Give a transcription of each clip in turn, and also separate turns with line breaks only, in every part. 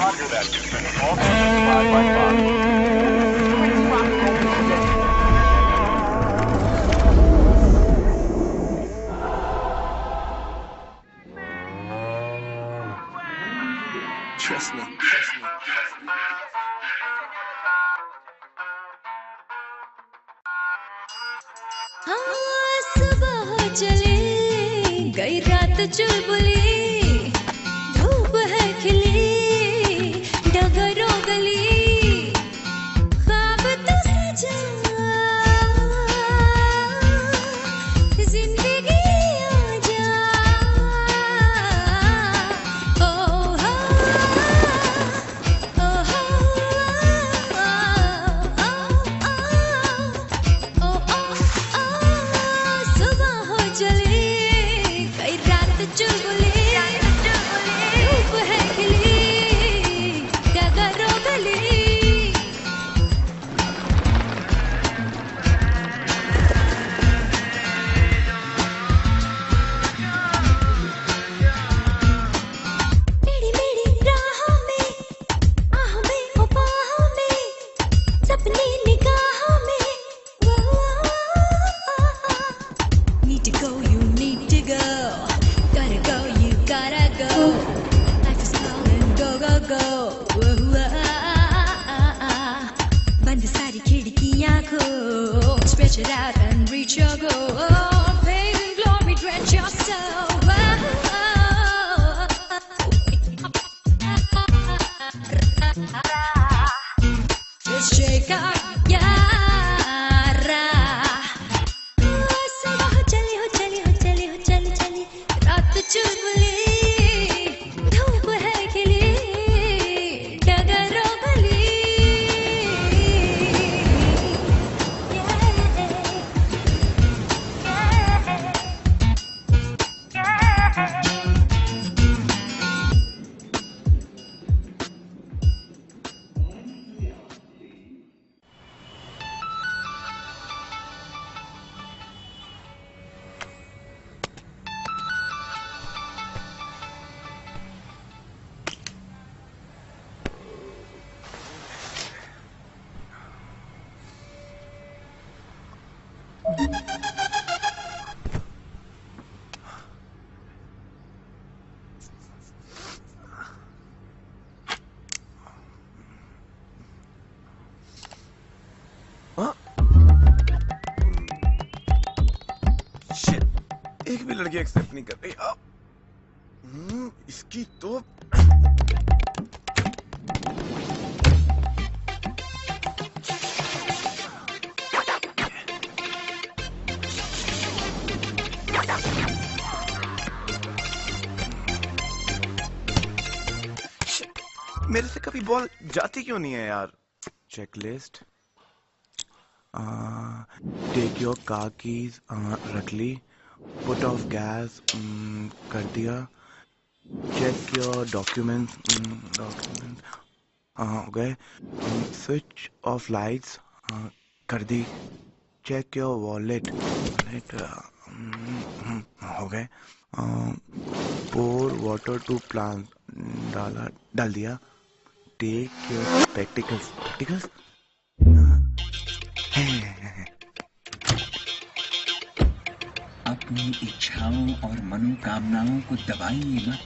Roger that, Houston. All systems live by Fox. Please rock and roll today.
Trust me.
हाँ सुबह हो चली गई रात चुलबुली धूप है खिली डगरों गली ख्वाब तो सजा जिंदगी आजा ओ हो सुबह हो चली कई रात चुलबुली धूप है खिली डगरों गली मेरी मेरी राहों में आहों में ओ बाहों में सपने निगाहों में need to go you need to go gotta go you gotta go life is calling go go go बंद सारी खिड़कियां खो stretch it out and reach your goal pain and glory drench your soul just shake up यारा सुबह हो चली हो चली हो चली हो चली चली रात चुलबुली धूप है खिली डगरों गली
Shit. एक भी लड़की एक्सेप्ट नहीं कर रही इसकी तो मेरे से कभी बॉल जाती क्यों नहीं है यार checklist take your car keys रख ली पुट ऑफ गैस कर दिया चेक योर डॉक्यूमेंट्स हो गए स्विच ऑफ लाइट्स कर दी चेक योर वॉलेट हो गए पोर वाटर टू प्लांट डाल दिया टेक योर स्पेक्टिकल्स
अपनी इच्छाओं और मनोकामनाओं को दबाइए मत।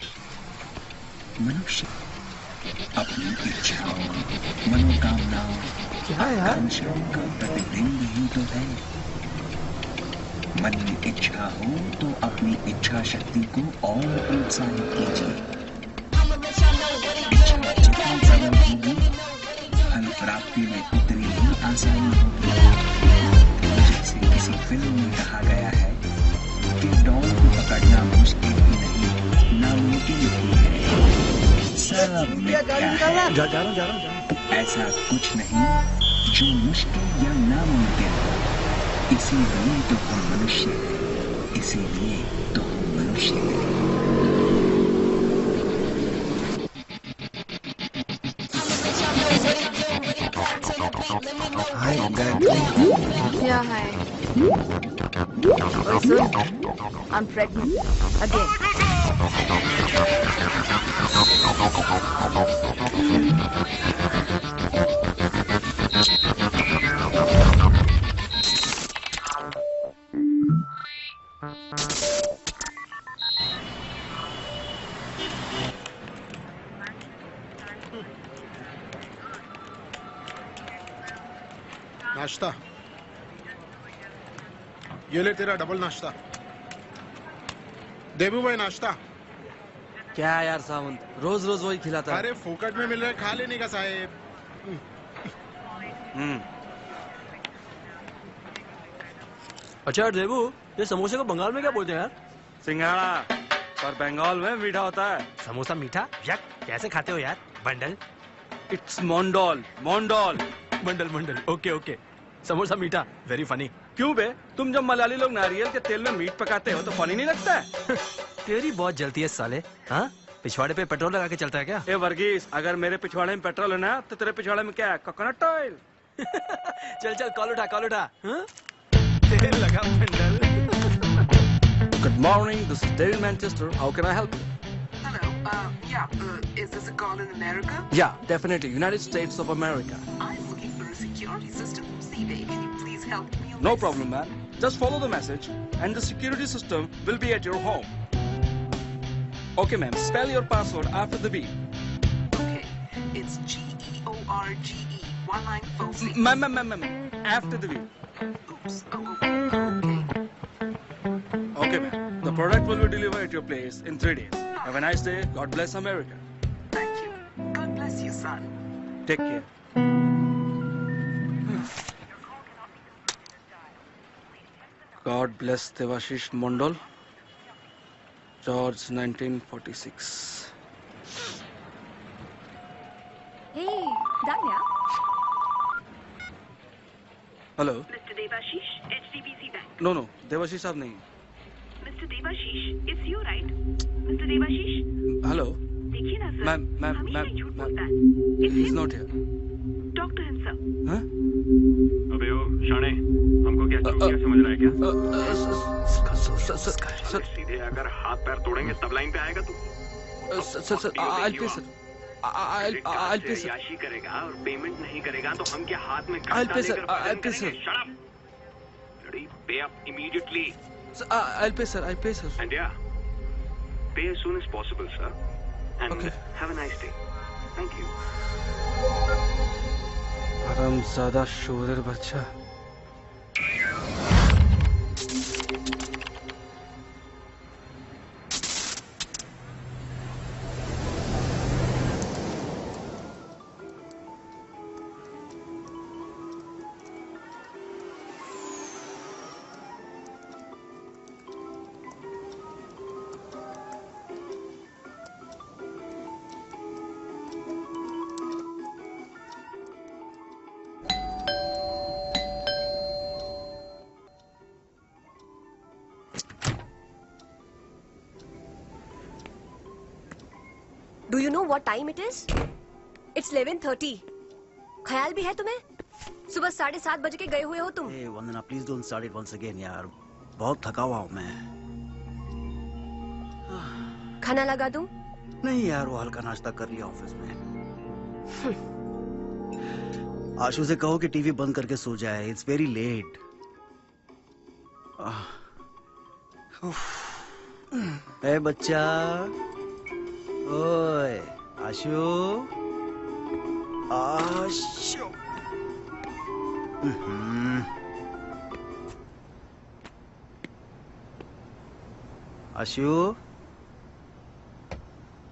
मनुष्य अपनी इच्छाओं, मनोकामनाओं, आकांक्षाओं का प्रतिबिंब ही तो है। मन में इच्छा हो तो अपनी इच्छा शक्ति को और प्रोत्साहित कीजिए। इच्छा जितनी ज्यादा होगी, फल प्राप्ति में उतनी ही आसानी होगी। जैसे किसी फिल्म में कहा गया है कि डॉल को पकड़ना मुश्किल ही नहीं, नामुमकिन ही है। सब मिथ्या है। ऐसा कुछ नहीं जो मुश्किल या नामुमकिन हो। इसीलिए तो हम मनुष्य हैं, इसीलिए तो हम मनुष्य हैं।
हाय
Yeah, hi. Oh, soon, I'm pregnant again.
नाश्ता, ये ले तेरा डबल नाश्ता। देबू भाई नाश्ता।
क्या यार सावंत, रोज रोज वही खिलाता है।
अरे फोकट में मिल रहा है, खा लेने का साहेब।
अच्छा देबू, ये समोसे को बंगाल में क्या बोलते हैं यार?
सिंघाड़ा, पर बंगाल में मीठा होता है।
समोसा मीठा? यक, कैसे खाते हो यार? Bundle?
It's Mondal, Mondal.
Bundle bundle, okay okay. Samosa मीठा, वेरी फनी।
क्यों बे? तुम जब मलाली लोग नारियल के तेल में मीट पकाते हो तो फनी नहीं लगता है?
तेरी बहुत जलती है साले। हाँ, पिछवाड़े पे पेट्रोल लगा के चलता है क्या?
ए वर्गीस, अगर मेरे पिछवाड़े में पेट्रोल है ना तो तेरे पिछवाड़े में क्या है? Coconut oil.
चल चल, कॉल उठा कॉल उठा। हाँ? तेल लगा bundle.
Good morning, this is David Manchester. How can I help you?
Hello, is this a call in America?
Yeah, definitely. United States of America.
I'm looking for a security system from CBay. Can you please help me with
No
this?
problem, man. Just follow the message and the security system will be at your home. Okay, ma'am. Spell your password after the beep.
Okay, it's GEORGE 1946.
Ma'am. After the beep.
Oops. Okay.
Okay, ma'am. The product will be delivered at your place in 3 days. Have a nice day. God bless America.
Thank you. God bless you, son.
Take care. God bless Devashish Mondal. George 1946.
Hey, Danya.
Hello.
Mr. Devashish, HDBC Bank.
No, Devashish साहब नहीं.
Mr. Devashish, it's you, right? Mr. Devashish?
Hello.
देखिए ना sir,
Ma'am,
हमेशा
ma'am,
झूठ
ma'am.
बोलता है। It's
He's
him.
not here.
Talk to him, sir.
Huh?
अबे ओ शाणे, हमको क्या चूतिया समझ रहा है क्या?
Sir,
सीधे अगर हाथ पैर तोड़ेंगे तब लाइन पे आएगा तू।
sir, I'll pay, sir. I'll pay, sir.
याशी करेगा और पेमेंट नहीं करेगा तो हम क्या हाथ में
I'll pay, sir. I'll pay, sir.
Shut up. Bloody pay up immediately.
Sir, I'll pay, sir. I'll pay, sir.
And yeah, pay as soon as possible, sir. And
Okay.
have a nice day. Thank you.
हरामज़ादा शोधर बच्चा.
Do you know what time it is? It's 11:30. ख्याल भी है तुम्हें? सुबह 7:30 बजे के गए हुए हो तुम।
Hey, Vandana, please don't start it once again यार। बहुत थका हुआ हूँ मैं।
खाना लगा दूं?
नहीं यार, वो हल्का नाश्ता कर लिया ऑफिस में। आशु से कहो कि टीवी बंद करके सो जाए। It's very late. ए बच्चा, ओए आशु, आशु। आशु,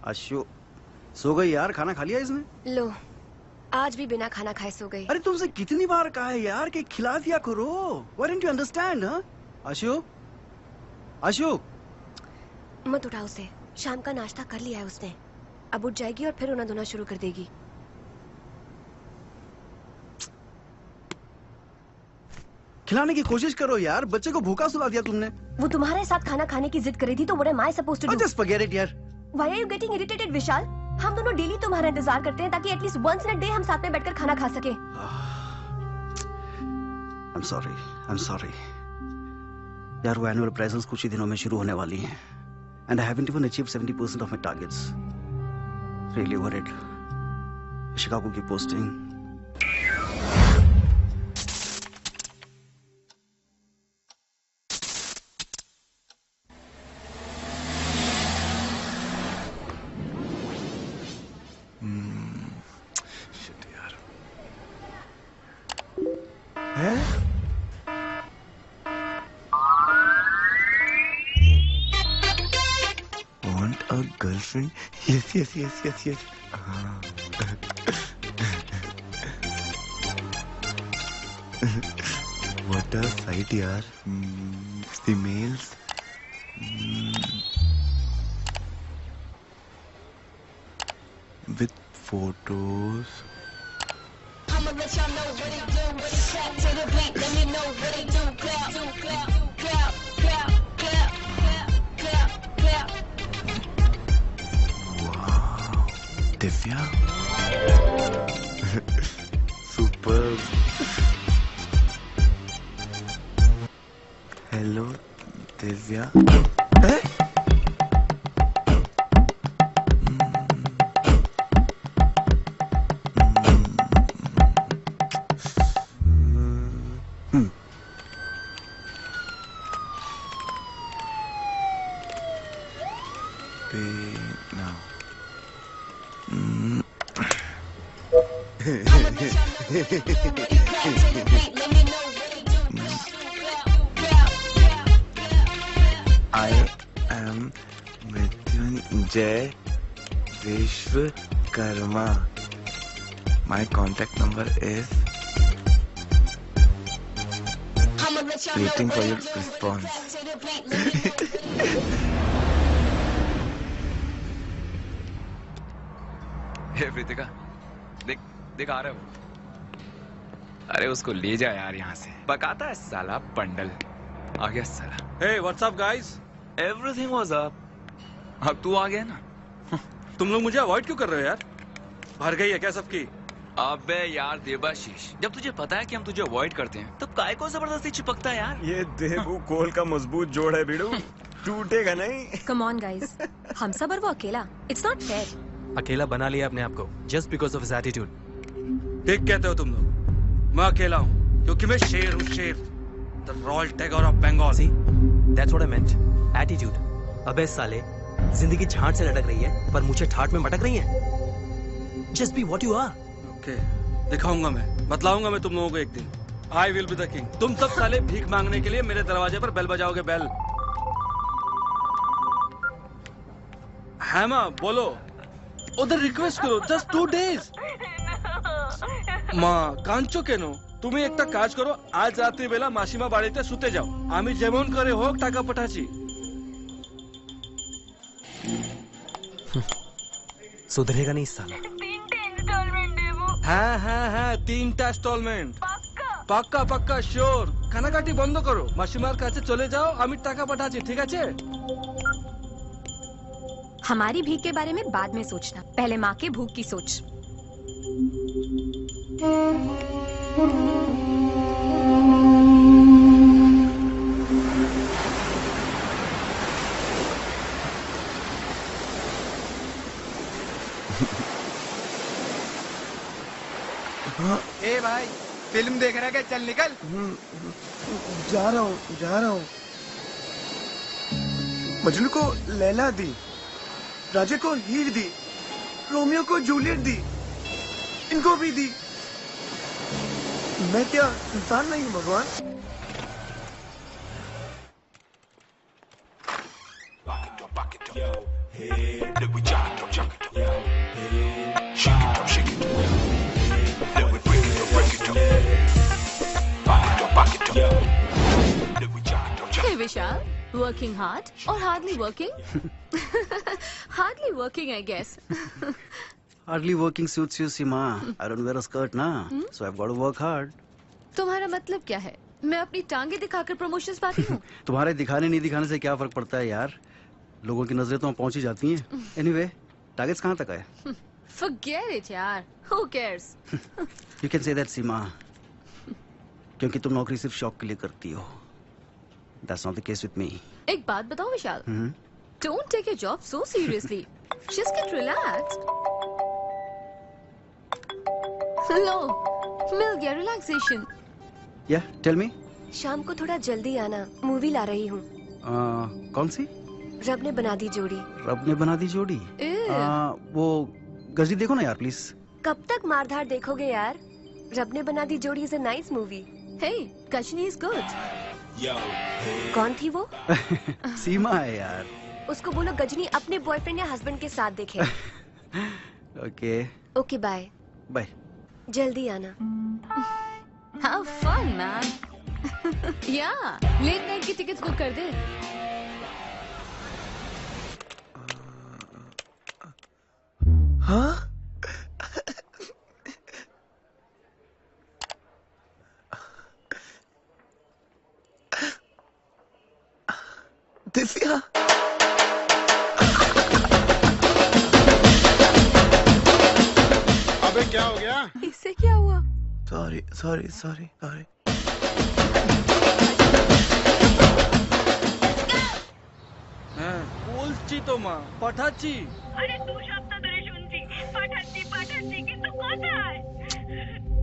आशु, सो गई यार? खाना खा लिया इसने?
लो, आज भी बिना खाना खाए सो गई।
अरे तुमसे कितनी बार कहा है यार कि खिला दिया करो। Why don't you understand, huh? आशु, आशु।
मत उठाओ उसे, शाम का नाश्ता कर लिया है उसने। अब उठ जाएगी और फिर रोना धोना शुरू कर देगी।
खिलाने की कोशिश करो यार, बच्चे को भूखा सुला दिया तुमने।
वो तुम्हारे साथ खाना खाने की जिद कर रही थी, तो what am I supposed to do?
Just forget it यार।
Why are you getting irritated, विशाल? हम दोनों डेली तुम्हारा इंतजार करते हैं ताकि at least once in a day हम साथ में बैठकर खाना खा सके।
I'm sorry। यार वो एनुअल प्राइजेस कुछ ही दिनों में शुरू होने वाली हैं। And I haven't even achieved 70% of my targets. Really worried. Chicago की posting.
फ्रेंड. Yes. हाँ. What a sight, yaar. Females. With photos.
I'ma let y'all know what it do. Clap to the beat, let me know what it do. Clap.
Wow, Divya. Superb. Hello, Divya. Now. I am Mrityunjay Vishwakarma. My contact number is waiting for your response.
हे प्रीतिका, देख आ रहा है वो. अरे उसको ले जा यार यहाँ से. बकाता है साला बंडल. आ गया साला.
Hey, what's up, guys?
Everything was up. अब तू आ गया ना.
तुम लोग मुझे अवॉइड क्यों कर रहे हो यार? भर गई है क्या सबकी?
अबे यार देवाशीष, जब तुझे पता है कि हम तुझे अवॉइड करते हैं, तब काय को जबरदस्ती चिपकता है यार?
ये देबू कोल का मजबूत जोड़ है बिड़ू. टूटेगा नहीं.
Come on, guys. हम सब और वो अकेला. It's not fair.
अकेला बना लिया अपने आप को just because of his attitude.
ठीक कहते हो तुम लोग. मैं अकेला हूँ क्योंकि मैं शेर हूँ, शेर. The Royal Tiger of Bengal.
See, that's what I meant. Attitude. अबे साले, जिंदगी झांट से लटक रही है, पर मुझे ठाट में मटक रही है. Just be what you are.
Okay, दिखाऊंगा मैं. बतलाऊंगा मैं तुम लोगों को एक दिन. I will be the king. तुम सब साले भीख मांगने के लिए मेरे दरवाजे पर बेल बजाओगे, बेल. हैमा, बोलो. उधर रिक्वेस्ट करो. Just 2 days. মা কাঁদছো কেন? তুমি একটা কাজ করো, আজ রাত্রি বেলা মাসিমা বাড়িতে শুতে যাও. আমি যেমন করে হোক টাকা পাঠাচ্ছি.
सुधरेगा नहीं साला.
হ্যাঁ 3টা ইনস্টলমেন্ট. পাক্কা শিওর. কানাকাটি বন্ধ করো. মাসিমার কাছে চলে যাও, আমি টাকা পাঠাচ্ছি, ঠিক আছে?
हमारी भीख के बारे में बाद में सोचना. पहले माँ के भूख की सोच.
ए भाई, फिल्म देख रहा है क्या? चल निकल.
जा रहा हूँ. मजनू को लैला दी, राजा को हीर दी, रोमियो को जूलियट दी, इनको भी दी. मैं क्या इंसान नहीं हूँ भगवान?
Hey Vishal, working hard or hardly working? Hardly working, I guess.
Hardly working suits you, Seema. I don't wear a skirt na, so I've got to work hard.
तुम्हारा मतलब क्या है? मैं अपनी टांगे दिखाकर प्रमोशंस पाती हूँ.
तुम्हारे दिखाने नहीं दिखाने से क्या फर्क पड़ता है यार? लोगों की नजरें तो पहुंच ही जाती हैं. Anyway, टारगेट्स कहाँ तक आए?
Forget it यार. Who cares?
You can say that, Seema. क्योंकि तुम नौकरी सिर्फ शौक के लिए करती हो. That's not the case with me.
एक बात बताओ विशाल. Don't take your job so seriously. Just get relaxed. Hello. मिल गया relaxation.
Yeah, tell me.
शाम को थोड़ा जल्दी आना. मूवी ला रही हूँ.
कौन सी?
रब ने बना दी जोड़ी.
रब ने बना दी जोड़ी. वो गजनी देखो ना यार प्लीज.
कब तक मारधाड़ देखोगे यार? रब ने बना दी जोड़ी is a nice movie.
Hey, Gajni is good.
कौन थी वो?
सीमा है यार.
उसको बोलो गजनी अपने बॉयफ्रेंड या हस्बैंड के साथ देखे।
Okay
okay bye.
बाय।
जल्दी आना।
Have fun, man. Yeah, late night की टिकट्स बुक कर दे।
हाँ? दिव्या।
अबे क्या हो गया?
इससे क्या हुआ?
Sorry sorry sorry sorry.
बोलची तो माँ पठाची।
अरे तू शब्द तरी শুনছি পাঠাচ্ছি পাঠাচ্ছি কিন্তু কোথায়?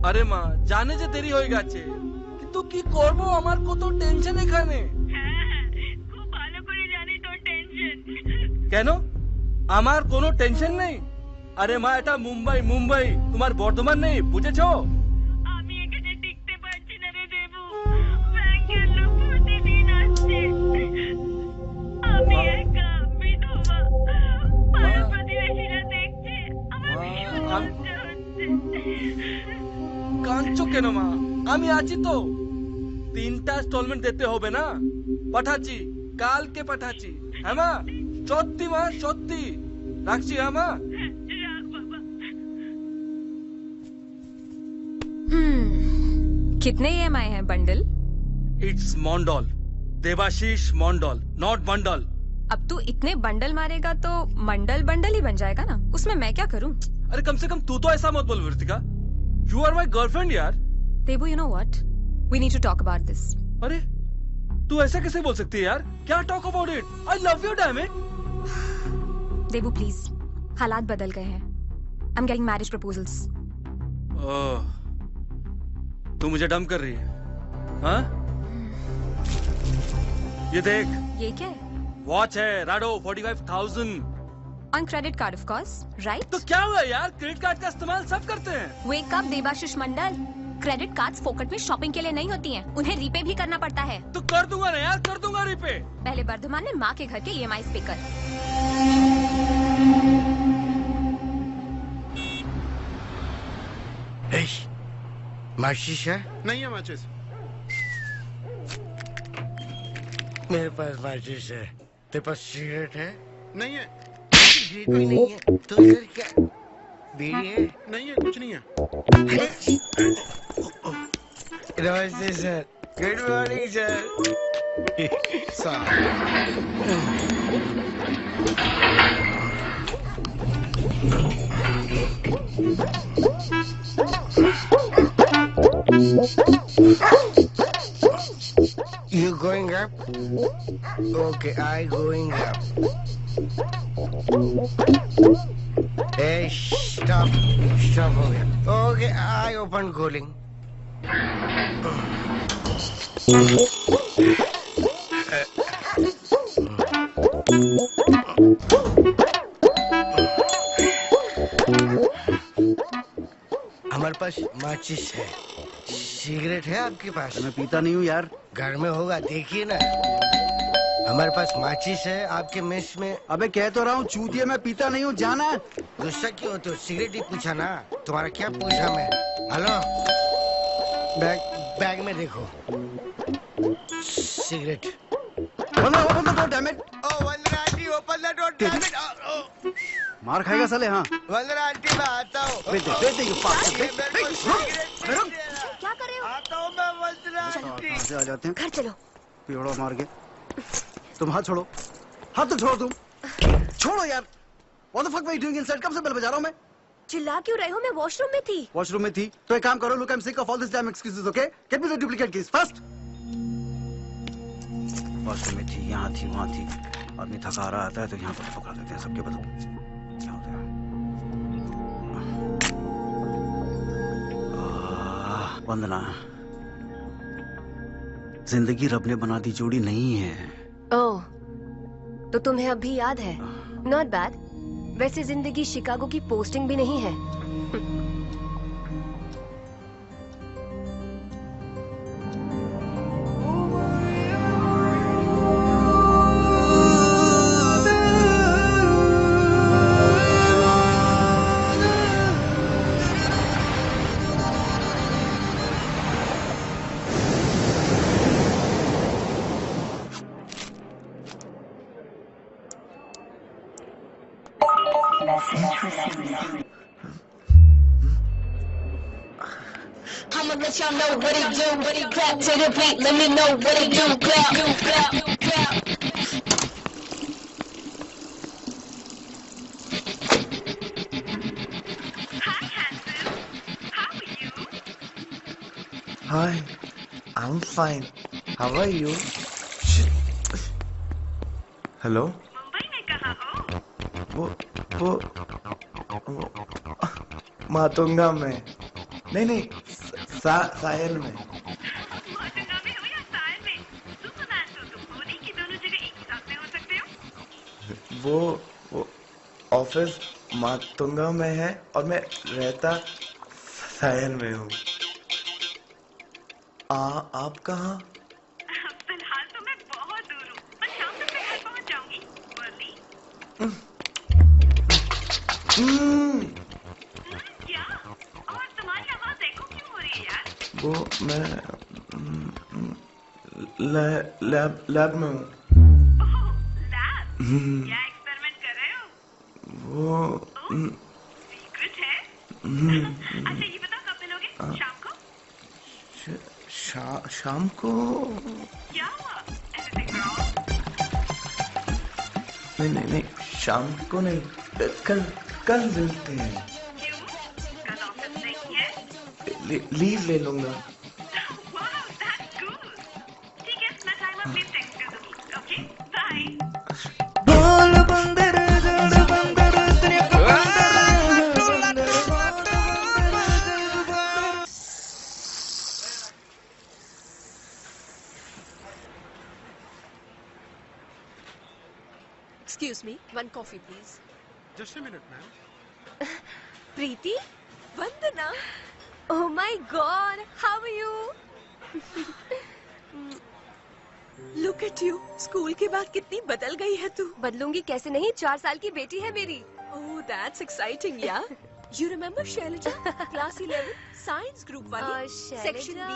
আরে মা জানে যে দেরি হয়ে গেছে কিন্তু কি করব আমার কত টেনশন এখানে।
খুব ভালো করে জানি তোর টেনশন।
কেন আমার কোনো টেনশন নেই? আরে মা এটা মুম্বাই মুম্বাই তোমার বর্ধমান নেই বুঝেছো?
আমি এখানে টিকতে পারছি না রে দেবু। ব্যাংকের লোক প্রতিদিন আসছে। আমি একা বিধবা। পাড়া প্রতিবেশীরা দেখছে আমার ভীষণ লজ্জা হচ্ছে।
কাঁদছো কেন মা? আমি আছি তো। 3টা ইনস্টলমেন্ট দিতে হবে না? পাঠাচ্ছি কালকে পাঠাচ্ছি। হ্যাঁ মা সত্যি মা সত্যি রাখছি। হ্যাঁ মা।
कितने EMI है bundle?
It's Mondal Debashish Mondal not bundle.
अब तू इतने बंडल मारेगा तो मंडल बंडल ही बन जाएगा ना। उसमें मैं क्या करूं?
अरे कम से कम तू तो ऐसा मत बोल Vritika. You are my girlfriend यार।
Debu you know what we need to talk about this.
अरे तू ऐसा कैसे बोल सकती है यार? क्या talk about it? I love you damn it.
Debu please हालात बदल गए हैं। I am getting marriage proposals.
तू मुझे डम कर रही है? हाँ? ये देख
ये क्या है?
वॉच है Rado 45,000
on credit card of course right.
तो क्या हुआ यार क्रेडिट कार्ड का इस्तेमाल सब करते हैं।
वेक अप देवाशीष मंडल। क्रेडिट कार्ड्स फोकट में शॉपिंग के लिए नहीं होती हैं, उन्हें रीपे भी करना पड़ता है।
तो कर दूंगा ना यार कर दूंगा रीपे।
पहले वर्धमान में माँ के घर के EMI पे कर।
माचिस है?
नहीं है माचिस।
मेरे पास माचिस है। तेरे पास सिगरेट है?
नहीं है।
सिगरेट भी नहीं है तो इधर क्या बीड़ी है?
नहीं है कुछ नहीं है।
नमस्ते sir. Good morning sir. You going up? Okay, I going up. Hey, stop हो गया। Okay, I open calling. हमारे पास माचिस है। सिगरेट है आपके पास?
मैं पीता नहीं हूँ यार।
घर में होगा देखिए ना। हमारे पास माचिस है आपके मेस में।
अबे कह तो रहा हूँ चूतिया मैं पीता नहीं हूँ जाना।
गुस्सा क्यों होते हो? सिगरेट ही पूछा ना। तुम्हारा क्या पूछा मैं? हेलो बैग में देखो cigarette.
Open the door damn it.
Oh Vandana aunty open the door damn it.
मार खाएगा साले। हाँ
वंदना आंटी मैं आता हूँ।
बेटे ये पास
क्या कर रहे हो?
आता हूँ मैं वंदना आंटी।
से आ जाते हैं।
घर चलो।
पेड़ो मार के। तुम हाथ छोड़ो। हाथ तो छोड़ो तुम। छोड़ो यार। What the fuck were you doing inside? कब से बेल बजा रहा हूँ मैं।
चिल्ला क्यों रहे हो? मैं वॉशरूम में थी।
वॉशरूम में थी तो एक काम करो। Look, I'm sick of all this damn excuses. Okay? Get me the duplicate keys fast. Washroom में थी, यहाँ थी, वहाँ थी। आदमी थका रहा आता है तो यहाँ पर पकड़ा देते हैं सबके बदले। क्या होता है? वंदना, जिंदगी रब ने बना दी जोड़ी नहीं है।
ओह, तो तुम्हें अब भी याद है? Not bad. वैसे जिंदगी शिकागो की पोस्टिंग भी नहीं है।
I'ma let y'all know what it do. Clap to the beat, let me know what it do. Clap.
Hi, I'm fine. How are you? Hello?
Mumbai में कहाँ हो?
वो मातुंगा में। नहीं, सायल में।
मातुंगा में हो या सायल में? सुपरमैन तो तुम हो नहीं कि दोनों जगह एक ही साथ में हो सकते हो?
वो ऑफिस मातुंगा में है और मैं रहता सायल में हूँ। आप कहाँ?
फिलहाल तो मैं बहुत दूर हूँ, पर शाम तक मैं घर पहुँच जाऊंगी। वर्ली? क्या? और तुम्हारी आवाज एको क्यों हो रही है यार?
वो मैं लैब में हूँ।
लैब? क्या एक्सपेरिमेंट कर रहे हो?
वो
सीक्रेट है? अच्छा ये बताओ कब मिलोगे? शाम को?
शाम को?
क्या हुआ? Anything wrong?
नहीं, शाम को नहीं, कल मिलते हैं।
क्यों? कल ऑफिस नहीं है?
लीव ले लूंगा।
Wow, that's good. ठीक है, मैं टाइम और प्लेस टेक्स्ट कर दूंगी। Okay, bye.
बोल बंदर जोड़ बंदर दुनिया को
Excuse me, one coffee please.
Just a minute, ma'am.
Preeti? Vandana? Oh my God, how are you? Look at you. School के बाद कितनी बदल गई है तू। बदलूंगी कैसे नहीं, 4 साल की बेटी है मेरी। Oh, that's exciting, yeah. You remember Shailaja, class 11, science group वाली, section B?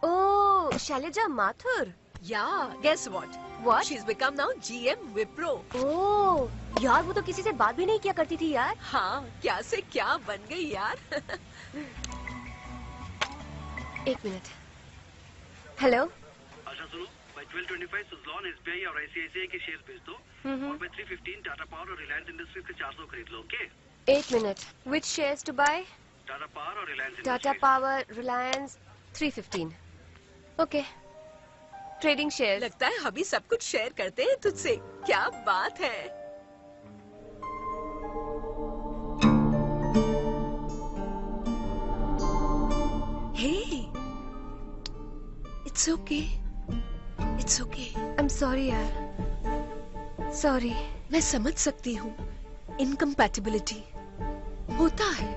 Oh, Shailaja Mathur. Yeah, guess what? What? She's become now GM Wipro. Oh, यार वो तो किसी से बात भी नहीं किया करती थी यार। हाँ, क्या से क्या बन गई यार। एक मिनट। हेलो।
अच्छा सुनो, by 12:25 सुज़लॉन SBI और ICICI के शेयर्स बेच दो और by 3:15 टाटा पावर और रिलायंस इंडस्ट्रीज के 400 खरीद लो, ओके?
एक minute. Which shares to buy?
Tata Power और Reliance
Tata Power, Reliance, 315. Okay. Trading share. लगता है अभी सब कुछ शेयर करते हैं तुझसे। क्या बात है। Hey, it's okay. It's okay. I'm sorry यार। Sorry. मैं समझ सकती हूँ। Incompatibility होता है।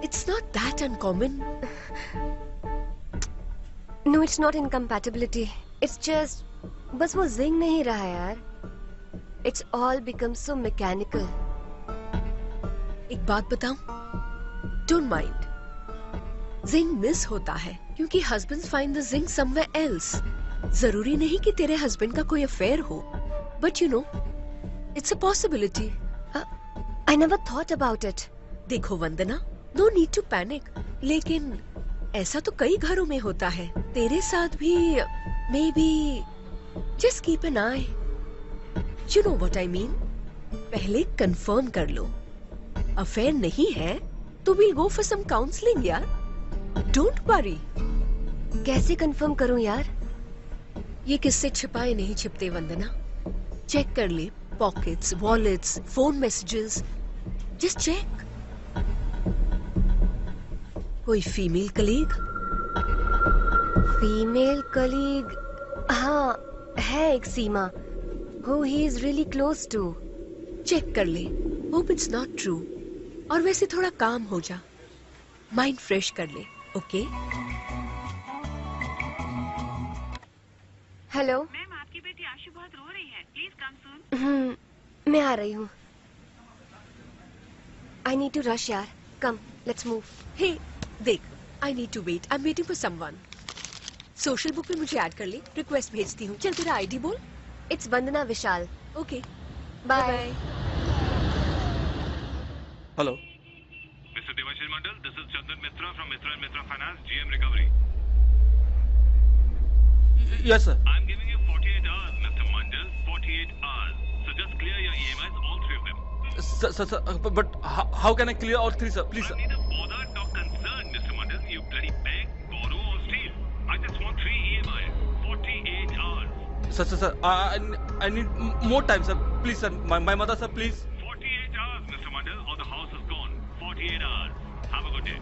It's not that uncommon. No, it's not incompatibility. It's just बस वो जिंग नहीं रहा यार. It's all become so mechanical. एक बात बताऊं? Don't mind. जिंग मिस होता है क्योंकि husbands find the zing somewhere else. जरूरी नहीं कि तेरे हस्बैंड का कोई अफेयर हो. But you know, it's a possibility. I never thought about it. देखो वंदना, no need to panic. लेकिन ऐसा तो कई घरों में होता है. तेरे साथ भी maybe just keep an eye. You know what I mean? पहले कंफर्म कर लो. अफेयर नहीं है तो we'll go for some counseling यार. Don't worry. कैसे कंफर्म करूं यार? ये किससे छिपाए नहीं छिपते वंदना. चेक कर ले pockets, wallets, phone messages. Just check. कोई फीमेल कलीग? Female colleague? हाँ है एक Seema. Who he is really close to. Check कर ले. Hope it's not true. और वैसे थोड़ा काम हो जा. माइंड फ्रेश कर ले. ओके? हेलो.
मैम आपकी बेटी आशु बहुत रो रही है. प्लीज कम सून.
मैं आ रही हूँ. I need to rush यार. Come, let's move. Hey, देख. I need to wait. I'm waiting for someone. Social book पे मुझे ऐड कर ले. रिक्वेस्ट भेजती हूँ. चल तेरा आईडी बोल. It's Vandana Vishal. Okay. Bye.
Hello. Mr. Devashish Mandal, this is Chandan Mitra from Mitra and Mitra Finance, GM Recovery.
Yes, sir.
I'm giving you 48 hours, Mr. Mandal. 48 hours. So just clear your EMIs, all three of them.
Sir, but how can I clear all three, sir? Please, sir.
Neither bothered nor concerned, Mr. Mandal. You bloody beg, borrow or steal. I just want 3 EMIs. 48 hours.
Sir, I need more time, sir. Please, sir. My mother, sir, please.
48 hours, Mr. Mandal, or the house is gone. 48 hours. Have a good day.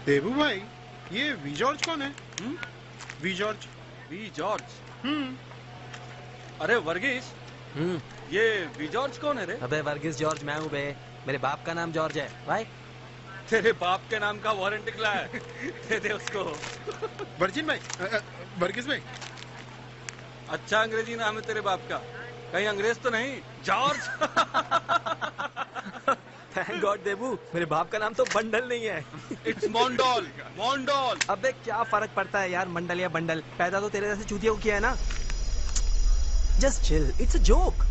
देबू भाई, ये we George कौन है? V George?
V George? अरे वर्गीस, ये we George कौन है रे?
अबे वर्गीस जॉर्ज मैं हूँ बे। मेरे बाप का नाम जॉर्ज है भाई।
तेरे बाप के नाम का वारंट निकला है। दे दे उसको।
वर्जिन भाई, वर्गीस भाई।
अच्छा अंग्रेजी नाम है तेरे बाप का, कहीं अंग्रेज तो नहीं? जॉर्ज।
थैंक गॉड देबू, मेरे बाप का नाम तो बंडल नहीं है।
इट्स मोंडोल, मोंडोल।
अबे क्या फर्क पड़ता है यार, मंडल या बंडल, पैदा तो तेरे जैसे चूतिया को किया है ना। Just chill, it's a joke.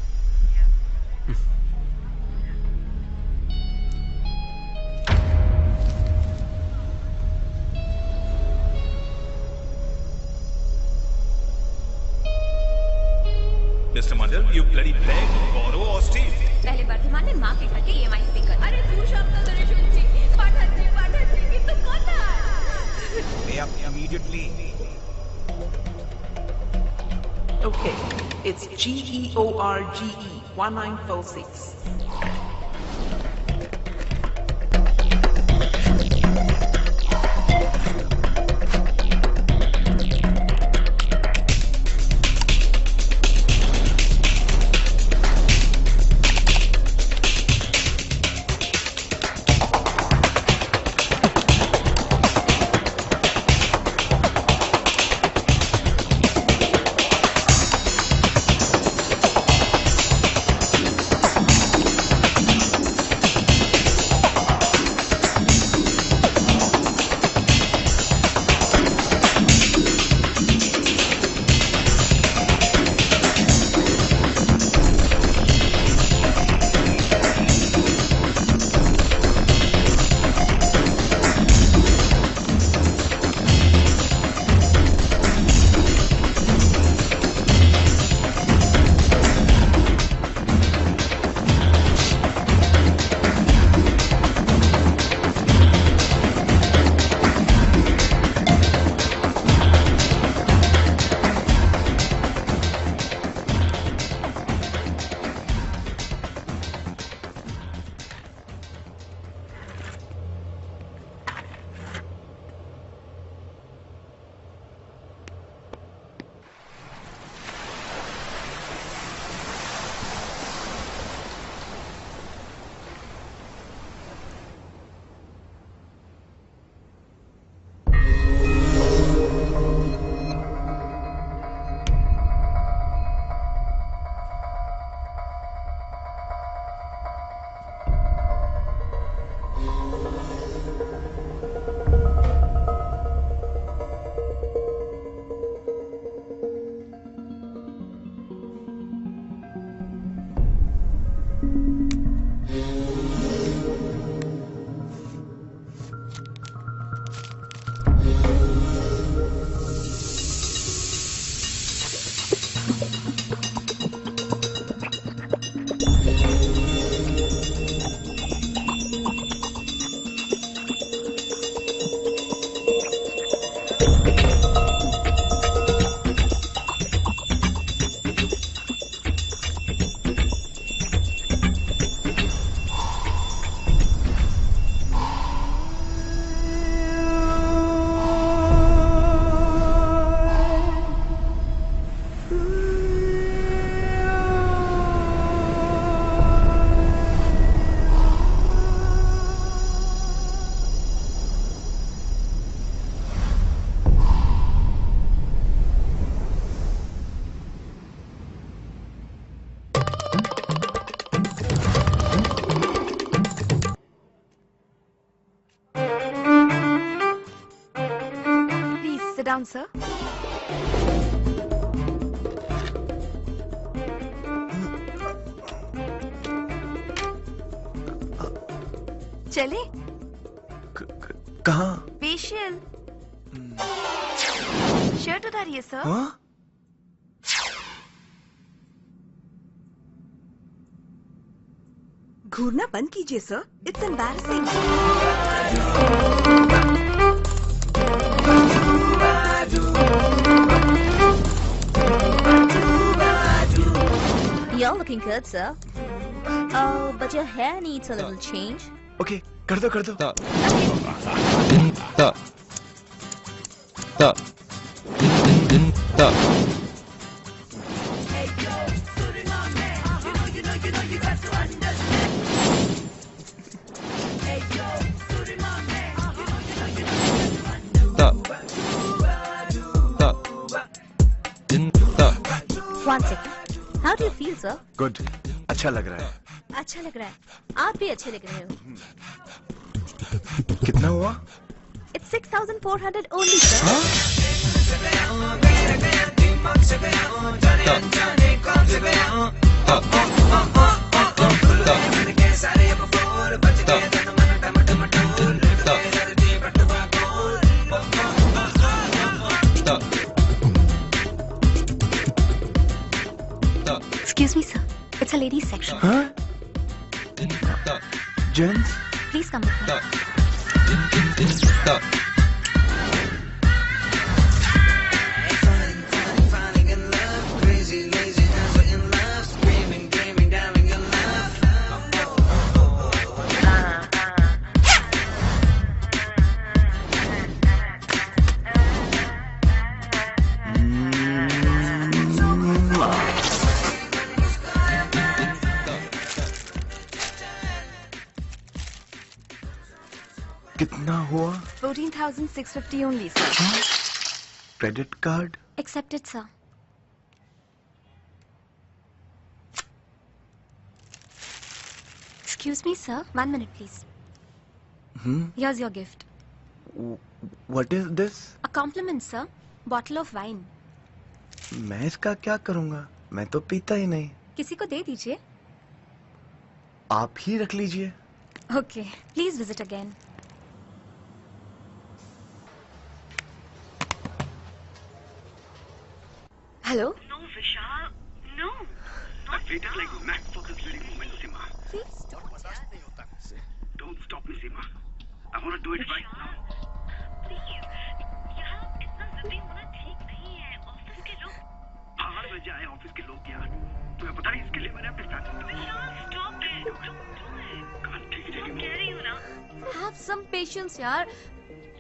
Mr. Mandal, you bloody beg, borrow or steal.
पहले वर्धमान ने माँ के घर के EMI पे कर। अरे तू शब्द तेरे शुनची, पाठाची की तू कौन है?
Pay up immediately.
Okay, it's GEORGE 1946.
Sit down, sir. चले?
कहाँ?
फेशियल। शर्ट उतारिए सर।
हाँ?
घूरना बंद कीजिए sir. It's embarrassing.
You're looking good, sir. Oh, but your hair needs a little change.
Okay, कर दो, कर दो.
One second. How do you feel, sir?
Good. अच्छा लग रहा है.
अच्छा लग रहा है. आप भी अच्छे लग रहे हो.
कितना हुआ?
It's 6,400 only, sir. Excuse me, sir. It's a ladies section.
Huh? Gents?
Please come with me.
कितना हुआ?
14,650 only, sir.
Credit card?
Accepted, sir. Excuse me, sir. 1 minute, please. Here's your gift.
What is this?
A compliment, sir. Bottle of wine.
मैं इसका क्या करूँगा? मैं तो पीता ही नहीं.
किसी को दे दीजिए.
आप ही रख लीजिए.
Okay. Please visit again. Hello?
No, Vishal. No. I waited like mad for this very moment, Seema.
Please
Don't stop me, Seema. I want to do it right now.
Please. यार इतना जिद्दी होना ठीक नहीं है. ऑफिस के लोग.
बाहर में जाए ऑफिस के लोग यार. तुम्हें पता है इसके लिए मैंने अपने family
Vishal, stop it. Don't do it.
can't take it
I'm
anymore.
कह रही हूँ ना.
have some patience, यार.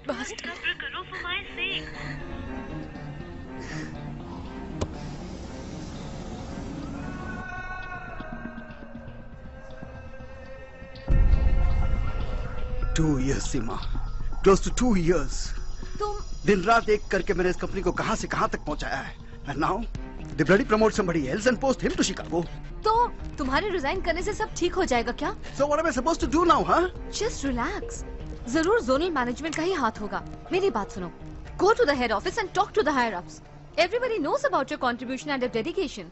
Bastard. सब्र करो for my sake.
2 years, Seema. Close to 2 years.
तुम
दिन रात एक करके मैंने इस कंपनी को कहां से कहां तक पहुंचाया है. And now they bloody promote somebody else and post him to Chicago.
तो तुम्हारे रिजाइन करने से सब ठीक हो जाएगा क्या?
So what am I supposed to do now, huh?
Just relax. जरूर जोनल मैनेजमेंट का ही हाथ होगा. मेरी बात सुनो. Go to the head office and talk to the higher ups. Everybody knows about your contribution and your dedication.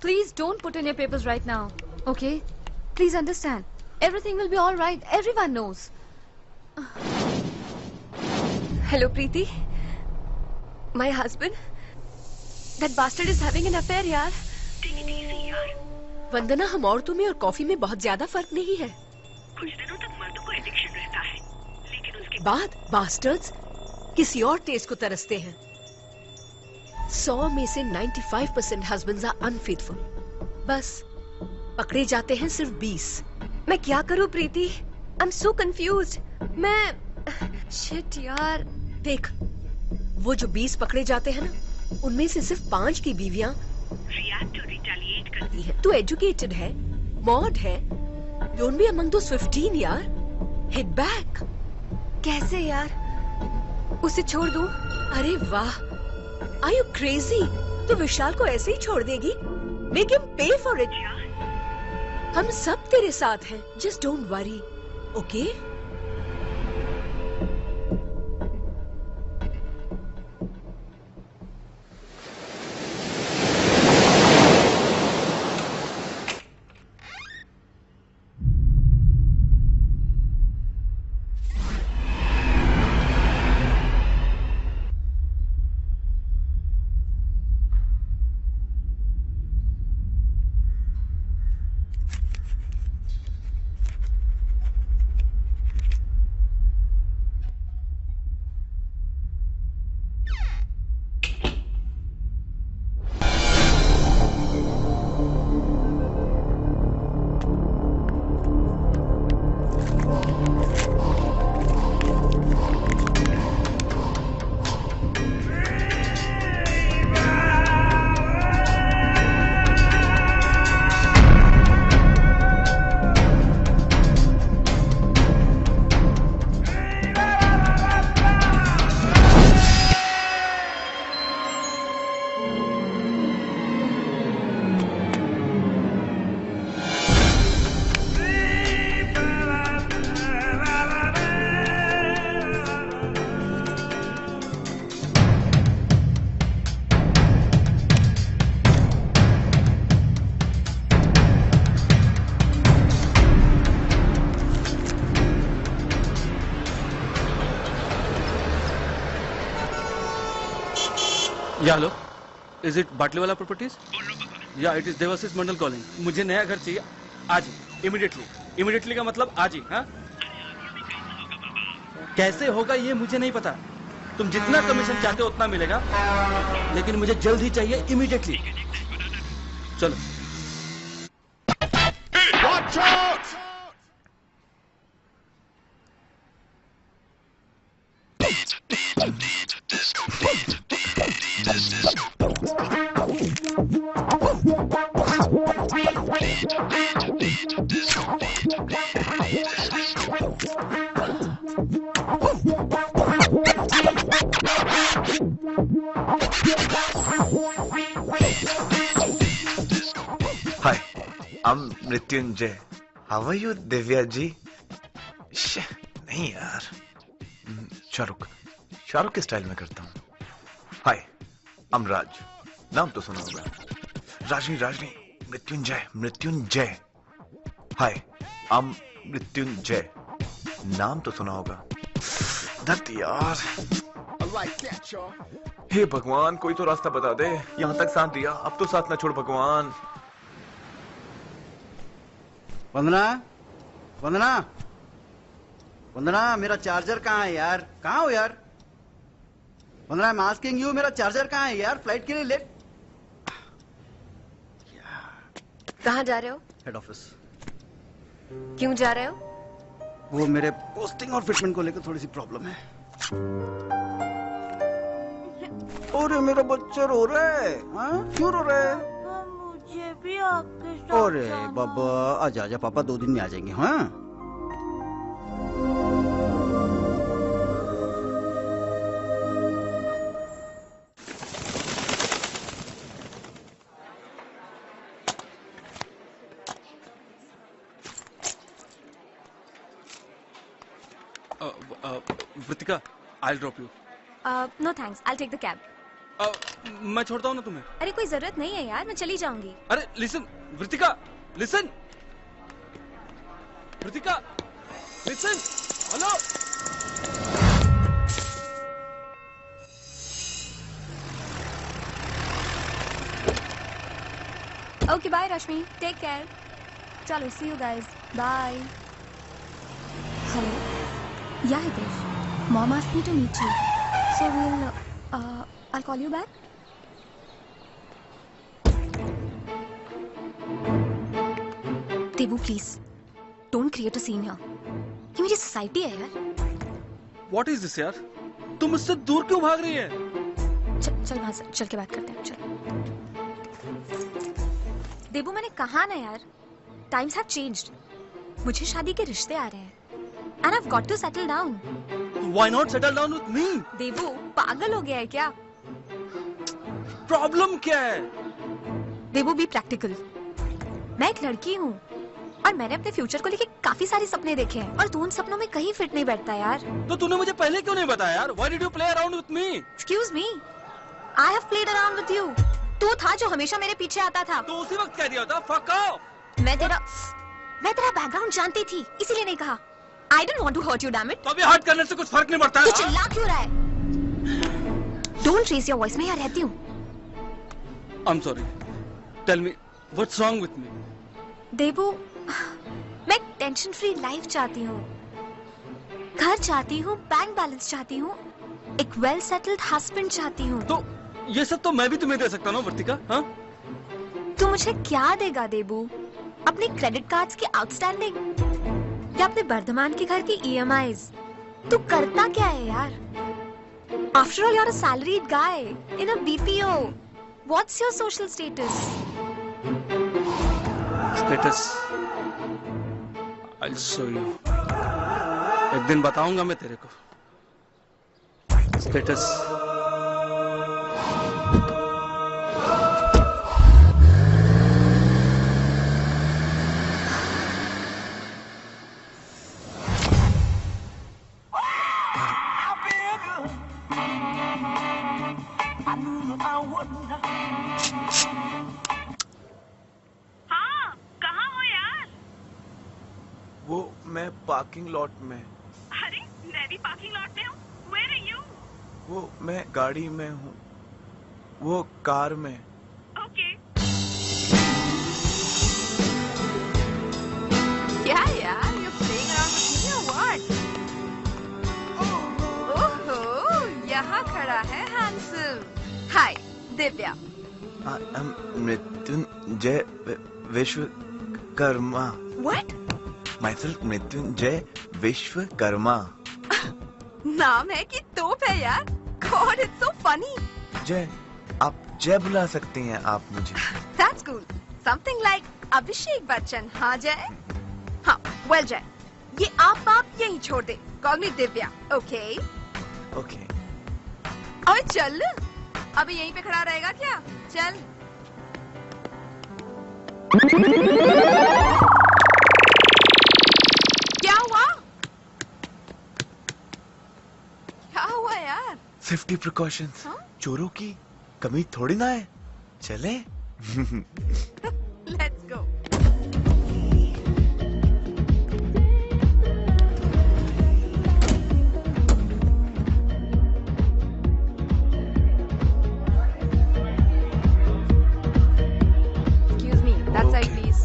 Please don't put in your papers right now. Okay? Please understand. Everything will be all right. Everyone knows.
Hello, Preeti. My husband. That bastard is having an affair, यार.
Take it easy, यार.
वंदना, हम औरतों में और coffee में बहुत ज्यादा फर्क नहीं है.
कुछ दिनों तक मर्दों को एडिक्शन रहता है, लेकिन उसके
बाद बास्टर्ड्स किसी और टेस्ट को तरसते हैं. 100 में से 95% husbands are unfaithful. बस पकड़े जाते हैं सिर्फ 20. मैं क्या करूं प्रीति? I'm so confused. मैं शिट यार. देख, वो जो 20 पकड़े जाते हैं ना, उनमें से सिर्फ 5 की बीवियां
react to retaliate करती
है. तू एजुकेटेड है, मॉड है. Don't be among those 15 यार. Hit back. कैसे यार? उसे छोड़ दूं? अरे वाह. Are you crazy? तू विशाल को ऐसे ही छोड़ देगी? Make him pay for it. हम सब तेरे साथ हैं. Just don't worry. Okay?
या hello, is it Batliwala properties? या it is Debashish Mandal calling. मुझे नया घर चाहिए आज ही, इमीडिएटली का मतलब आज ही. हाँ, कैसे होगा ये मुझे नहीं पता. तुम जितना कमीशन चाहते हो उतना मिलेगा, लेकिन मुझे जल्द ही चाहिए, इमीडिएटली. चलो.
Watch out!
Hi, I'm Mrityunjay. How are you, Divya जी? नहीं यार, शाहरुख के स्टाइल में करता हूँ. Hi, I'm Raj. नाम तो सुना होगा. राजनी, मृत्युंजय. Hi, I'm Mrityunjay. नाम तो सुना होगा. दर्द यार. हे भगवान, कोई तो रास्ता बता दे. यहाँ तक साथ दिया, अब तो साथ ना छोड़ भगवान.
वंदना, मेरा चार्जर कहाँ है यार? कहाँ हो यार? वंदना, I'm asking you, मेरा चार्जर कहाँ है यार? फ्लाइट के लिए लेट.
कहाँ जा रहे हो?
Head office.
क्यों जा रहे हो?
वो मेरे पोस्टिंग और फिटमेंट को लेकर थोड़ी सी प्रॉब्लम है. अरे मेरा बच्चा रो रहा है. हाँ, क्यों रो रहा है?
मुझे भी आपके साथ.
अरे बाबा, आजा पापा 2 दिन में आ जाएंगे. हाँ,
वृतिका, I'll drop you.
No thanks, I'll take the cab.
मैं छोड़ता हूँ ना तुम्हें.
अरे कोई जरूरत नहीं है यार, मैं चली जाऊंगी.
अरे listen Vritika, listen. Ritika, listen, hello.
Okay, bye, Rashmi. Take care. Chalo, see you guys. Bye. Hello. Yeah, Hitesh. Mom asked me to meet you. So I'll call you back. Devu, please. Don't create a scene here. ये मेरी society है यार।
What is this यार? तुम मुझसे दूर क्यों भाग रही है?
चल वहाँ से चल के बात करते हैं। चल। देबू, मैंने कहा ना यार, times have changed. मुझे शादी के रिश्ते आ रहे हैं and I've got to settle down.
Why not settle down with me?
देबू, पागल हो गया है क्या?
प्रॉब्लम क्या है?
देबू, बी प्रैक्टिकल। मैं एक लड़की हूँ और मैंने अपने फ्यूचर को लेके काफी सारे सपने देखे हैं और तू उन सपनों में कहीं फिट नहीं बैठता यार।
तो तूने मुझे पहले क्यों नहीं बताया यार? Why did you play around with me?
Excuse me, I have played around with you. तू था जो हमेशा मेरे पीछे आता था।
तो उसी वक्त कह दिया था fuck off।
मैं तेरा बैकग्राउंड जानती थी, इसीलिए नहीं कहा। I didn't want to hurt you, damn it.
तो अभी हर्ट करने से कुछ फर्क नहीं पड़ता है।
तू चिल्ला क्यों रहा है? Don't raise your voice, मैं यहाँ रहती हूँ।
I'm sorry. Tell me, what's wrong with me?
देबू, मैं टेंशन फ्री लाइफ चाहती हूँ, घर चाहती हूँ, बैंक बैलेंस चाहती हूँ, एक वेल सेटल्ड हस्बैंड चाहती हूँ।
तो ये सब तो मैं भी तुम्हें दे सकता हूँ ना वर्तिका? हाँ?
तू मुझे क्या देगा देबू? अपने क्रेडिट कार्ड्स की आउटस्टैंडिंग या अपने वर्धमान के घर की EMIs? तू करता क्या है यार? After all, you're a salaried guy in a BPO. What's your social status?
Status? I'll show you. एक दिन बताऊंगा मैं तेरे को। Status.
हाँ, कहाँ हो यार?
वो मैं पार्किंग लॉट में।
अरे, मैं भी पार्किंग लॉट में हूँ। Where are you?
वो मैं गाड़ी में हूँ, वो कार में।
Okay.
क्या यार, you're playing around with me or what? ओहो, यहाँ खड़ा है handsome. Hi, Divya.
Mrityunjay Vishwakarma.
What?
Myself Mrityunjay Vishwakarma.
नाम है कि तोप है यार। God, it's so funny.
जय, आप जय बुला सकती हैं आप मुझे।
That's cool. Something like Abhishek Bachchan, हाँ जय? हाँ, well जय, ये आप यहीं छोड़ दे। Call me Divya, okay?
Okay.
अबे चल, अभी यहीं पे खड़ा रहेगा क्या? चल। क्या हुआ? क्या हुआ यार?
Safety precautions.
हाँ?
चोरों की कमी थोड़ी ना है। चले?
Let's go.
Excuse me, that side please.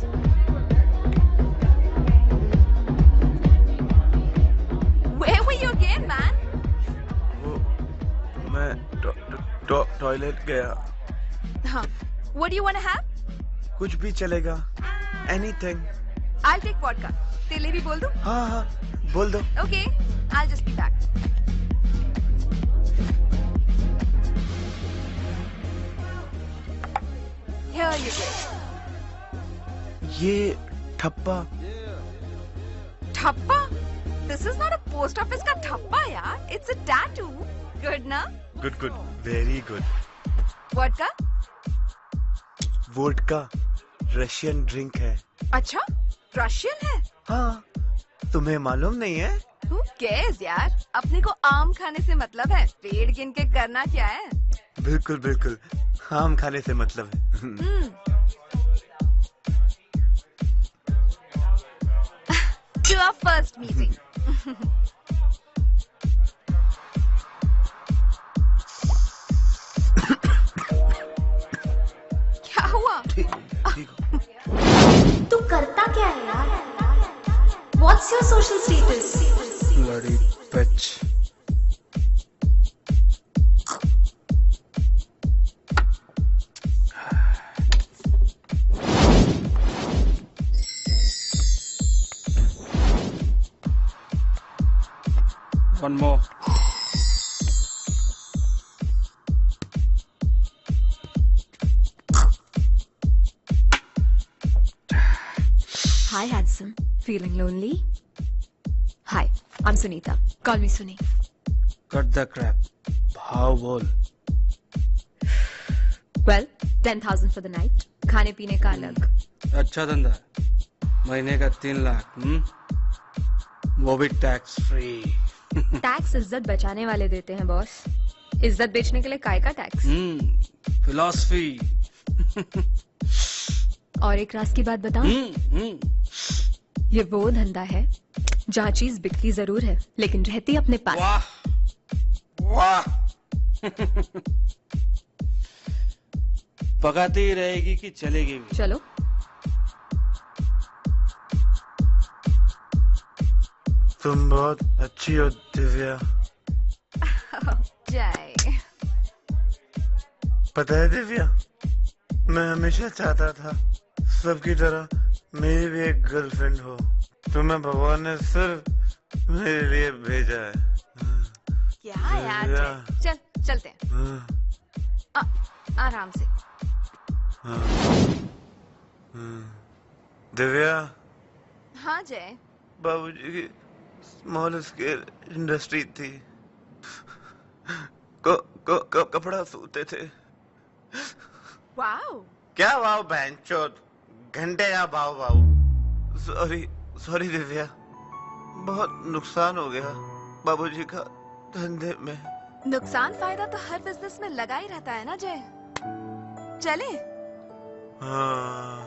Where were you again, man?
मैं टॉयलेट गया।
हाँ. What do you want to have?
कुछ भी चलेगा। Anything.
I'll take vodka. तेरे लिए भी बोल दूँ?
हाँ, बोल दो।
Okay, I'll just be back. Here you go.
ये ठप्पा।
ठप्पा? This is not a post office का ठप्पा यार. It's a tattoo. Good ना?
Good. Very good.
Vodka?
Vodka Russian drink है।
अच्छा, रशियन है?
हाँ, तुम्हें मालूम नहीं है?
Who cares यार? अपने को आम खाने से मतलब है, पेड़ गिन के करना क्या है?
बिल्कुल, आम खाने से मतलब है।
To to our first meeting. क्या हुआ?
तू करता क्या है यार? What's your social status?
Bloody bitch. One more.
Hi, handsome. Feeling lonely? Hi, I'm Sunita. Call me Suni.
Cut the crap. भाव बोल.
Well, 10,000 for the night. खाने पीने का अलग.
अच्छा धंधा. महीने का 3 लाख. वो भी टैक्स फ्री.
टैक्स इज्जत बचाने वाले देते हैं बॉस. इज्जत बेचने के लिए काय का टैक्स?
फिलॉसफी.
और एक राज की बात बताऊं? ये वो धंधा है जहाँ चीज बिकती जरूर है लेकिन रहती अपने पास.
वाह वाह. पकाती ही रहेगी कि चलेगी भी?
चलो.
तुम बहुत अच्छी हो दिव्या.
जय.
पता है दिव्या, मैं हमेशा चाहता था सबकी तरह मेरी भी एक गर्लफ्रेंड हो. तुम्हें भगवान ने सिर्फ मेरे लिए भेजा है.
क्या यार? चल चलते हैं. आराम से.
दिव्या.
हाँ जय.
बाबूजी की स्मॉल स्केल इंडस्ट्री थी. कपड़ा सूते थे.
वाओ.
क्या वाओ बहनचोद. घंटे या भाव भाव. सॉरी दिव्या, बहुत नुकसान हो गया बाबूजी का धंधे में.
नुकसान फायदा तो हर बिजनेस में लगा ही रहता है ना जय. चले.
हाँ,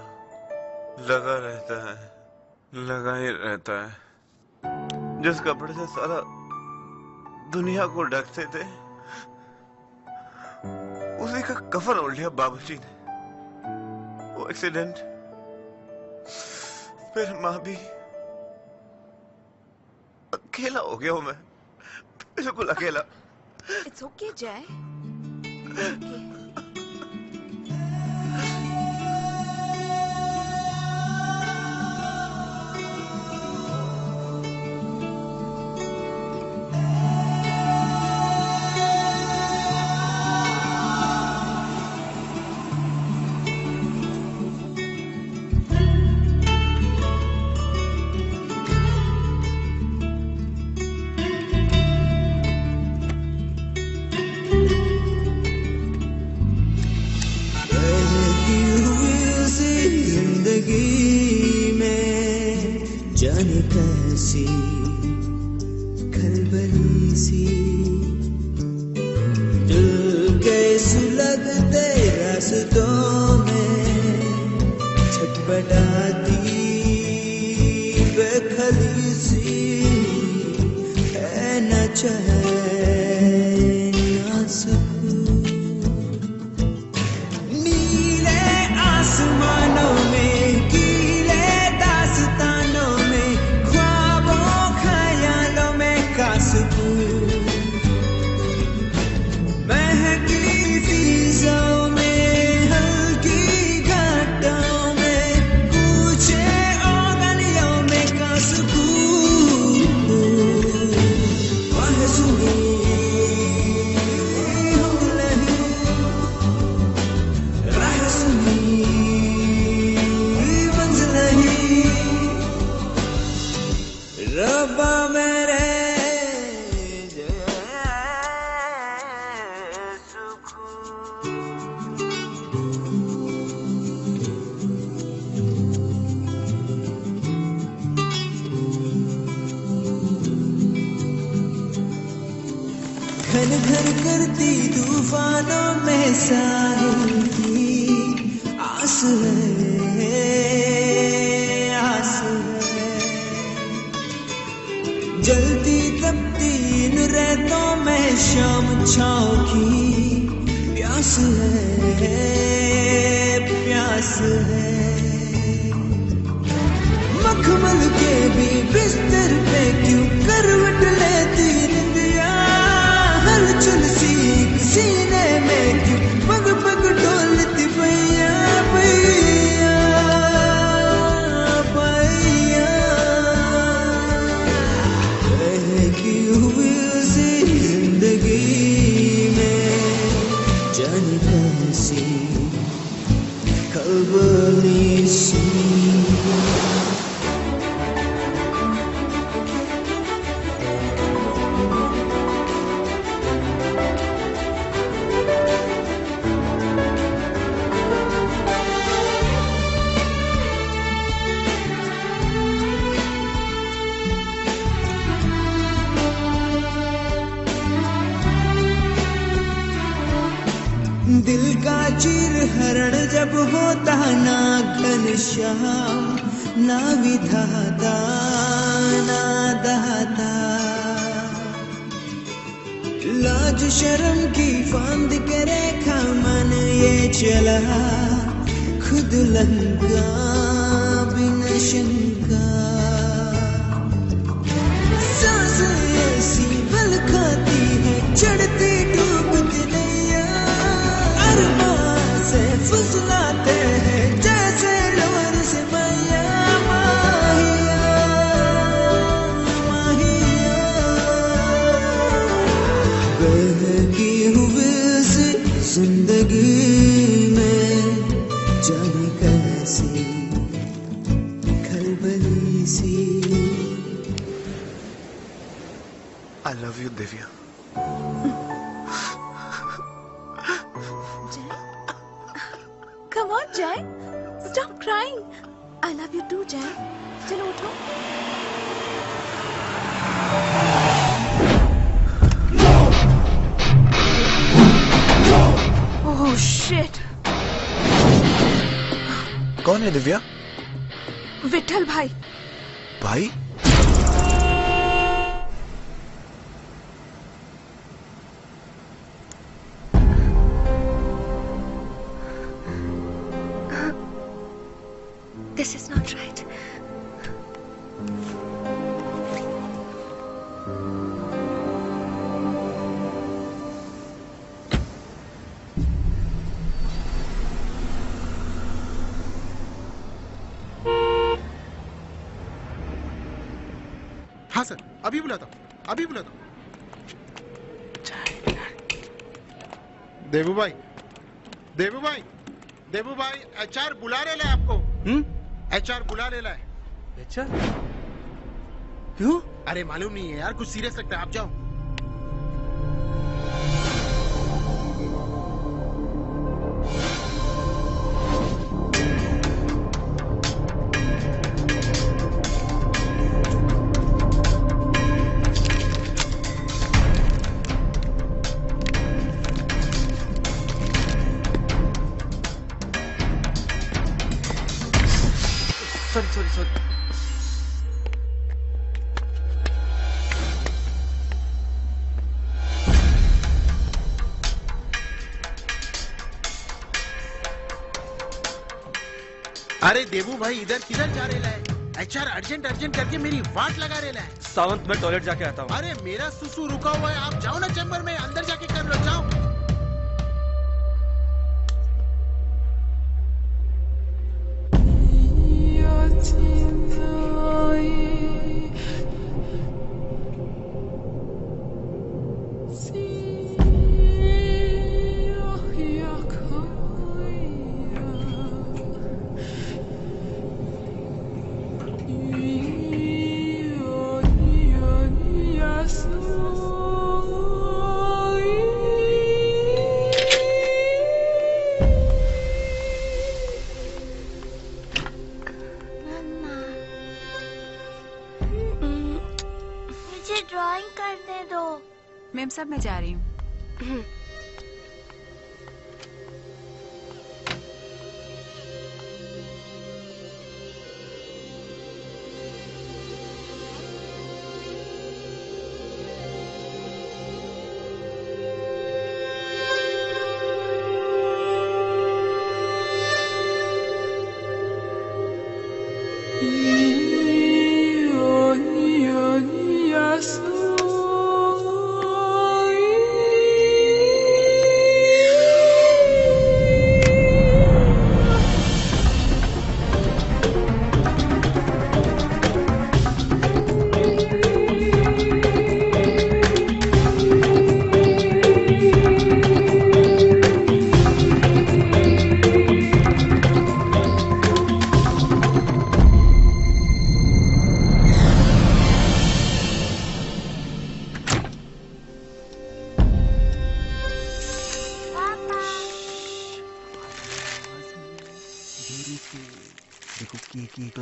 लगा रहता है, लगा ही रहता है. जिस कपड़े से सारा दुनिया को ढकते थे उसी का कफन ओढ़ लिया बाबूजी ने. वो एक्सीडेंट, फिर माँ भी. अकेला हो गया हूँ मैं, बिल्कुल अकेला.
It's okay जय.
जाने कैसी खलबली सी दिल के सुलगते रास्तों में छटपटाती बेखली सी है न चैन न सुकून. नीले आसमानों में घन घन करती तूफानों में साहिल की आस है, आस है. जलती तपती इन रेतों में शाम छाँव की प्यास है, प्यास है। मखमल के भी बिस्तर पे क्यों करवट लेती निंदिया, हलचल सी सीने में क्यों पग पग डोलती पैया पैया पैया। बहकी हुई सी जिंदगी में जाने कैसी खलबली सी। दिल का चीर हरण जब होता ना घनश्याम, ना विधाता ना दाता। लाज शर्म की फांद के रेखा मन ये चला, खुद लंका बिन शंका। सांस ऐसी बल खाती है चढ़ती डूबती नैया, अरमान से फुसलाते हैं जैसे लोर से मैया। माहिया माहिया बहकी हुई सी जिंदगी में जाने कैसी खलबली सी।
I love you, Divya.
Come on, Jay. Stop crying. I love you too, Jay. चलो उठो। Oh shit.
कौन है दिव्या?
विठल भाई।
भाई?
This is not right.
हाँ सर, अभी बुलाता हूँ, अभी बुलाता हूँ। देवू भाई, देवू भाई, देवू भाई, एचआर बुला रहे हैं आपको। एचआर बुला ले रहा है।
एचआर? क्यों?
अरे मालूम नहीं है यार, कुछ सीरियस लगता है, आप जाओ।
सॉरी।
अरे देवू भाई, इधर किधर जा रहे है? एचआर अर्जेंट करके मेरी वाट लगा रहे है।
सावंत, मैं टॉयलेट जाके आता हूँ।
अरे मेरा सुसु रुका हुआ है, आप जाओ ना चैम्बर में, अंदर जाके कर लो, जाओ।
मैम साहब, मैं जा रही हूँ।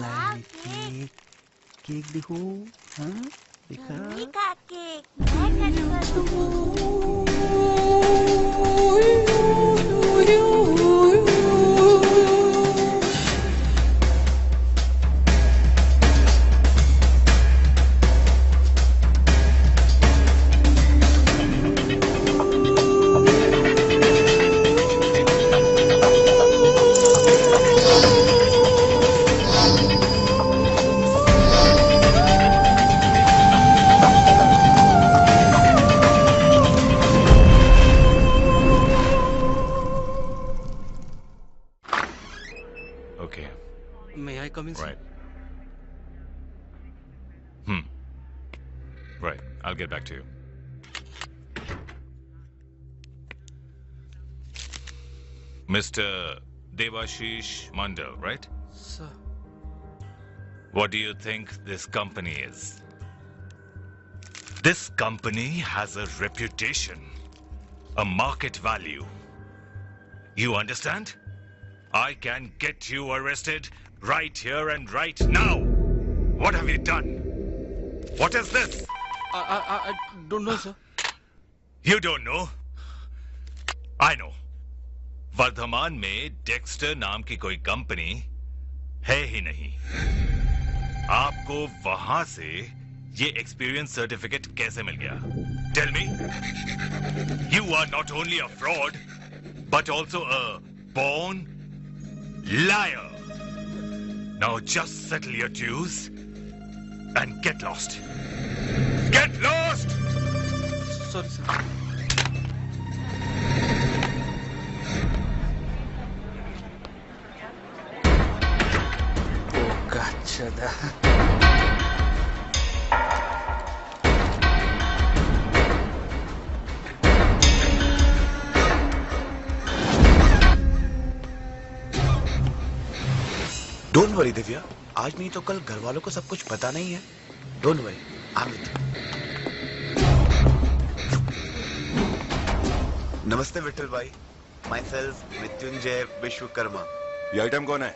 केक केक देखो, हाँ देखा
का केक मैं
May I come in?
Right. Right. I'll get back to you. Mr. Devashish Mandal, right?
Sir.
What do you think this company is? This company has a reputation, a market value. You understand? I can get you arrested right here and right now. What have you done? What is this?
I don't know, sir.
You don't know? I know. Varthaman में Dexter नाम की कोई company है ही नहीं। आपको वहां से ये एक्सपीरियंस सर्टिफिकेट कैसे मिल गया? Tell me. You are not only a fraud, but also a born liar. Now just settle your dues and get lost. Get lost!
Sorry, sir.
Gotcha.
Don't worry Divya, आज नहीं तो कल घर वालों को सब कुछ पता नहीं है। Don't worry, I am with you. नमस्ते विठल भाई, माई सेल्फ मृत्युंजय विश्वकर्मा।
ये आइटम कौन है?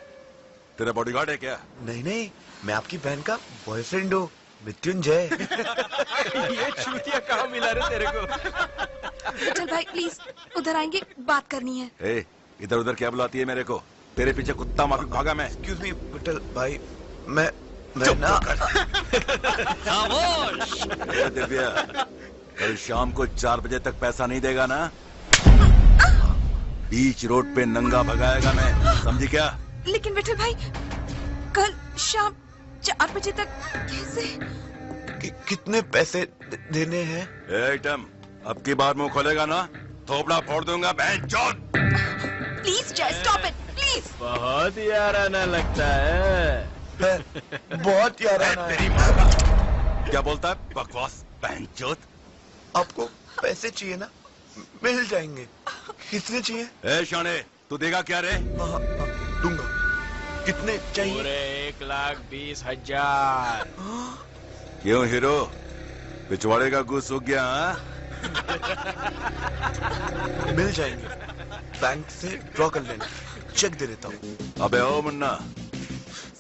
तेरा बॉडीगार्ड है क्या?
नहीं नहीं, मैं आपकी बहन का बॉयफ्रेंड हूँ, मृत्युंजय।
ये चूतिया कहाँ मिला रे तेरे को?
विठल भाई प्लीज उधर आएंगे, बात करनी है।
ए, इधर उधर क्या बुलाती है मेरे को? तेरे पीछे कुत्ता माफी भागा मैं।
एक्सक्यूज मी विठल भाई, मैं ना।
खामोश। दिव्या, कल शाम को 4 बजे तक पैसा नहीं देगा ना? बीच रोड पे नंगा भगाएगा मैं, समझी क्या?
लेकिन विठल भाई, कल शाम 4 बजे तक कैसे?
कितने पैसे देने हैं?
आइटम, अब की बार मुंह खोलेगा ना, थोपड़ा फोड़ दूंगा बहन चोद।
प्लीज जय स्टॉप इट प्लीज।
बहुत याराना लगता है।
बहुत याराना
तेरी माँ का। क्या बोलता है बकवास बहन चोद?
आपको पैसे चाहिए ना, मिल जाएंगे। कितने चाहिए?
ए शाने, तू देगा क्या रे?
दूंगा। कितने चाहिए?
पूरे 1,20,000।
क्यों हीरो, पिछवाड़े का गुस्स सूख गया?
मिल जाएंगे, बैंक से ड्रॉ कर लेना, चेक दे देता हूँ।
अबे ओ मुन्ना,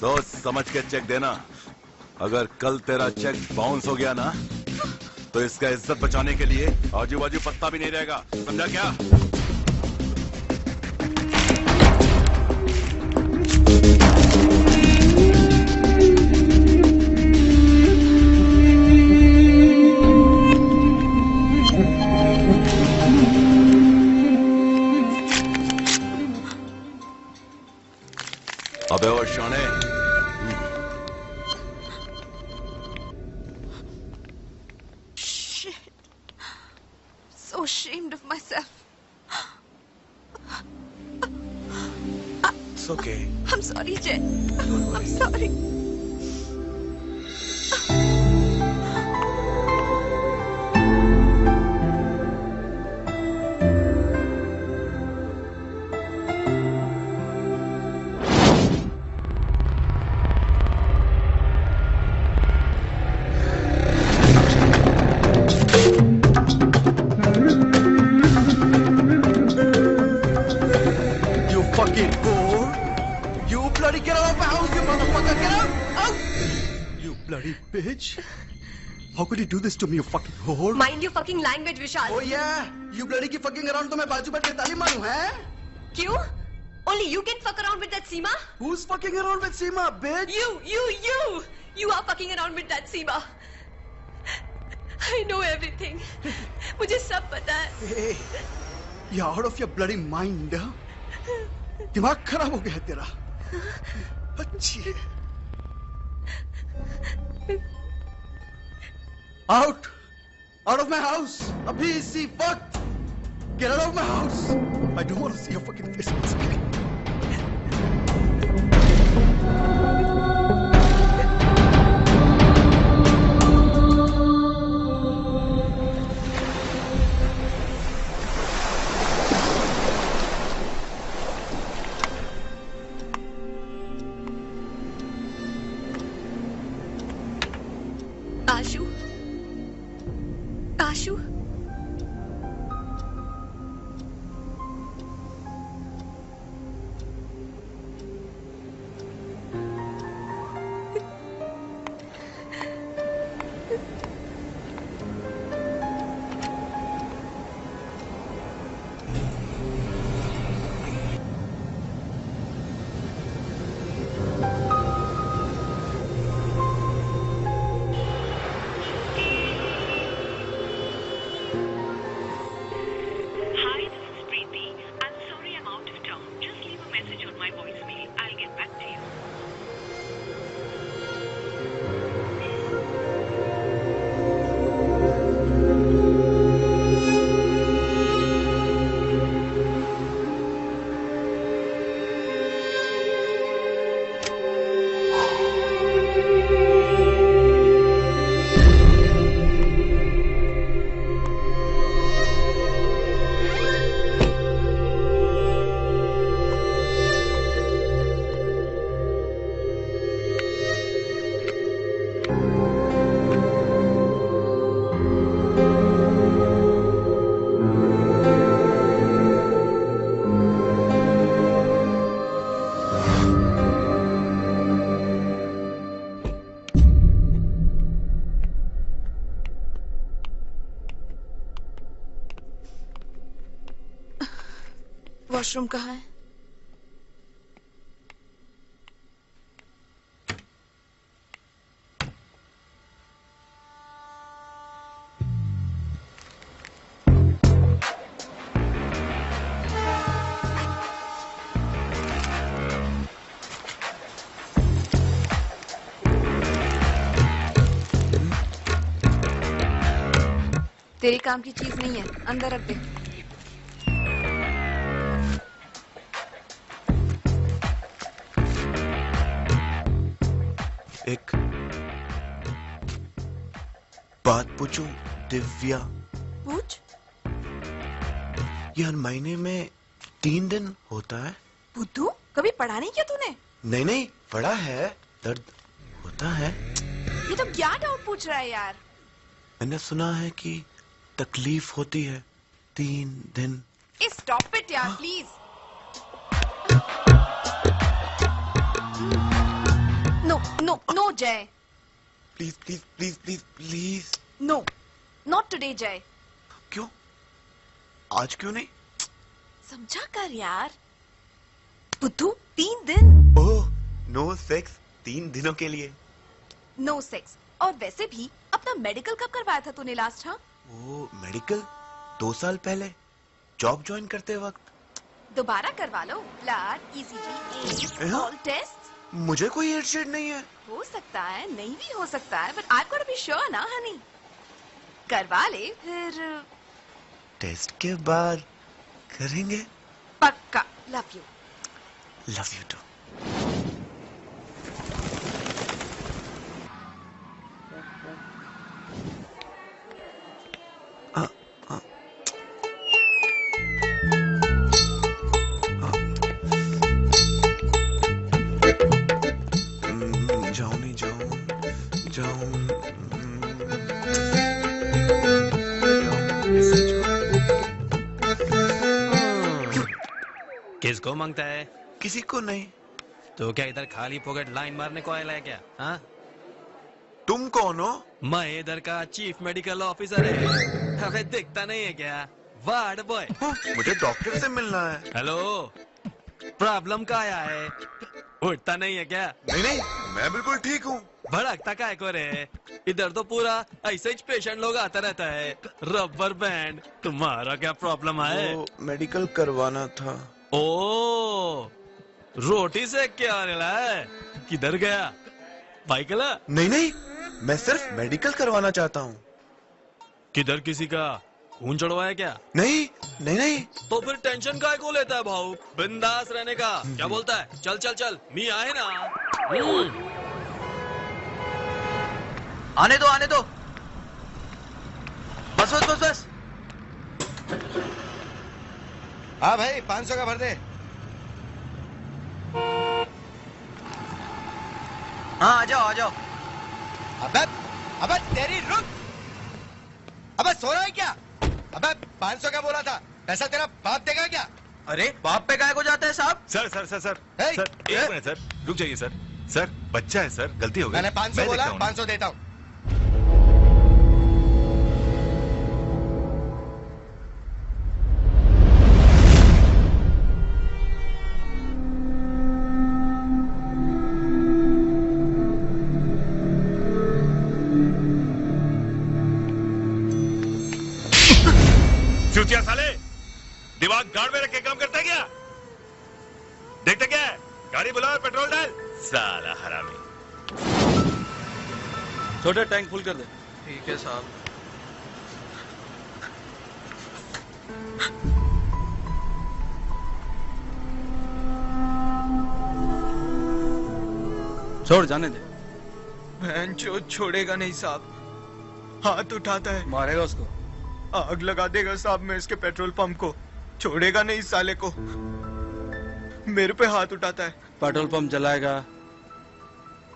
सोच समझ के चेक देना। अगर कल तेरा चेक बाउंस हो गया ना, तो इसका इज्जत बचाने के लिए आजू बाजू पत्ता भी नहीं रहेगा, समझा क्या? अबे ओ शाने,
Shit. So ashamed of myself.
It's okay.
I'm sorry, Jay. I'm sorry.
You fucking whore! You bloody get out of my house, you motherfucker! Get out!
bloody bitch! How could you do this to me, you fucking whore?
Mind your fucking language, Vishal.
Oh yeah, you bloody keep fucking around तो मैं बाजू बैठ के ताली मारूं, हैं?
क्यों? Only you can fuck around with that Seema?
Who's fucking around with Seema, bitch?
You! You are fucking around with that Seema. I know everything. मुझे सब पता है.
Hey, you're out of your bloody mind, huh? दिमाग खराब हो गया है तेरा. अच्छी. Out of my house. Abhi see fuck. Get out of my house. I don't want to see your fucking face once again.
Ashu
washroom कहाँ है? तेरी काम की चीज नहीं है, अंदर रख दे।
एक बात पूछूं दिव्या?
पूछ।
ये हर महीने में 3 दिन होता है?
बुद्धू, कभी पढ़ा नहीं क्या तूने?
नहीं पढ़ा है। दर्द होता है।
ये तो क्या डाउट पूछ रहा है यार?
मैंने सुना है कि तकलीफ होती है 3 दिन।
स्टॉप इट यार प्लीज। नो जय।
प्लीज।
नो, नॉट टुडे जय।
क्यों? आज क्यों नहीं?
समझा कर यार। बुद्धू 3 दिन।
ओह, नो सेक्स 3 दिनों के लिए।
No sex. और वैसे भी अपना मेडिकल कब करवाया था तूने लास्ट? हाँ,
वो मेडिकल 2 साल पहले जॉब ज्वाइन करते वक्त।
दोबारा करवा लो। Blood, ECG, all test.
मुझे कोई एड शेड नहीं है।
हो सकता है, नहीं भी हो सकता है, but I got to be sure ना हनी। करवा ले फिर।
टेस्ट के बाद करेंगे।
पक्का। Love you.
Love you too.
किसको मांगता है?
किसी को नहीं।
तो क्या इधर खाली पॉकेट लाइन मारने को आया है क्या? हाँ?
तुम कौन हो?
मैं इधर का चीफ मेडिकल ऑफिसर है। हमें दिखता नहीं है क्या? Ward boy.
मुझे डॉक्टर से मिलना है।
हेलो, प्रॉब्लम क्या आया है? उठता नहीं है क्या?
नहीं नहीं, मैं बिल्कुल ठीक हूँ।
भड़कता काय को रे? इधर तो पूरा ऐसे ही पेशेंट लोग आता रहता है। Rubber band. तुम्हारा क्या प्रॉब्लम है?
मेडिकल करवाना था।
ओ, रोटी से क्या रेला है? किधर गया? बाइकला?
नहीं नहीं, मैं सिर्फ मेडिकल करवाना चाहता हूँ।
किधर किसी का खून चढ़वाया क्या?
नहीं नहीं नहीं।
तो फिर टेंशन काय को लेता है भाऊ? बिंदास रहने का। क्या बोलता है? चल चल चल, मी आए ना।
आने दो आने दो। बस बस बस बस।
हाँ भाई 500 का भर दे।
हाँ आ जाओ आ जाओ।
अबे अबे तेरी रुक। अबे सो रहा है क्या? अबे 500 का बोला था, पैसा तेरा बाप देगा क्या?
अरे बाप पे काय को जाता है साहब?
Sir sir sir sir sir एक मिनट सर, रुक जाइए सर। सर बच्चा है सर, गलती हो गई।
मैंने 500 बोला, 500 देता हूँ।
चूतिया साले, दिमाग गाड़ में रख के काम करता है क्या? देखते क्या है? गाड़ी बुलाओ, पेट्रोल डाल। साला हरामी।
छोटे टैंक फुल कर दे।
ठीक है साहब।
छोड़ जाने दे।
भैंचो छोड़ेगा नहीं साहब। हाथ उठाता है।
मारेगा उसको।
आग लगा देगा साहब मैं इसके पेट्रोल पंप को। छोड़ेगा नहीं साले को। मेरे पे हाथ उठाता है।
पेट्रोल पंप जलाएगा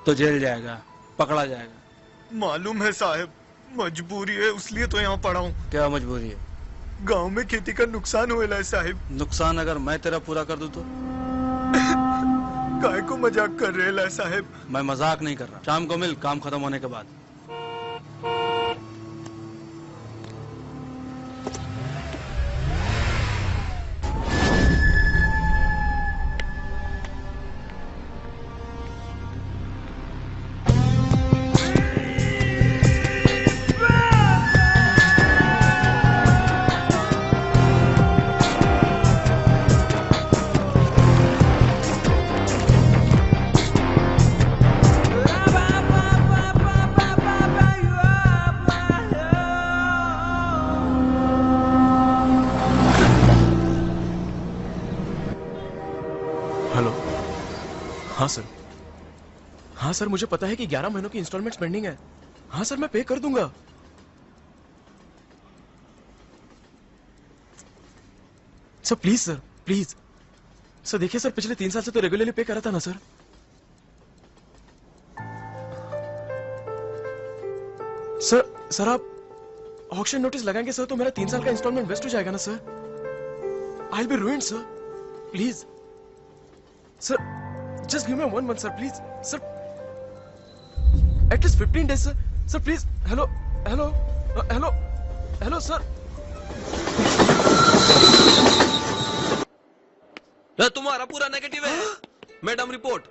तो जेल जाएगा, पकड़ा जाएगा।
मालूम है साहब, मजबूरी है इसलिए तो यहाँ पड़ा हूँ।
क्या मजबूरी है?
गांव में खेती का नुकसान हुआ है साहब।
नुकसान अगर मैं तेरा पूरा कर दूं तो?
काय को मजाक कर रहे है साहब?
मैं मजाक नहीं कर रहा। शाम को मिल, काम खत्म होने के बाद।
हाँ सर, हाँ सर, मुझे पता है कि 11 महीनों की इंस्टॉलमेंट्स पेंडिंग है। हाँ सर, मैं पे कर दूंगा। Sir please sir, please sir. देखिए सर, पिछले 3 साल से तो रेगुलरली पे करा था ना सर। सर आप ऑक्शन नोटिस लगाएंगे सर तो मेरा 3 साल का इंस्टॉलमेंट वेस्ट हो जाएगा ना sir. I will B ruined sir. Please sir, just give me 1 month sir, please sir, at least 15 days sir please. hello sir.
तुम्हारा पूरा नेगेटिव है। Madam report.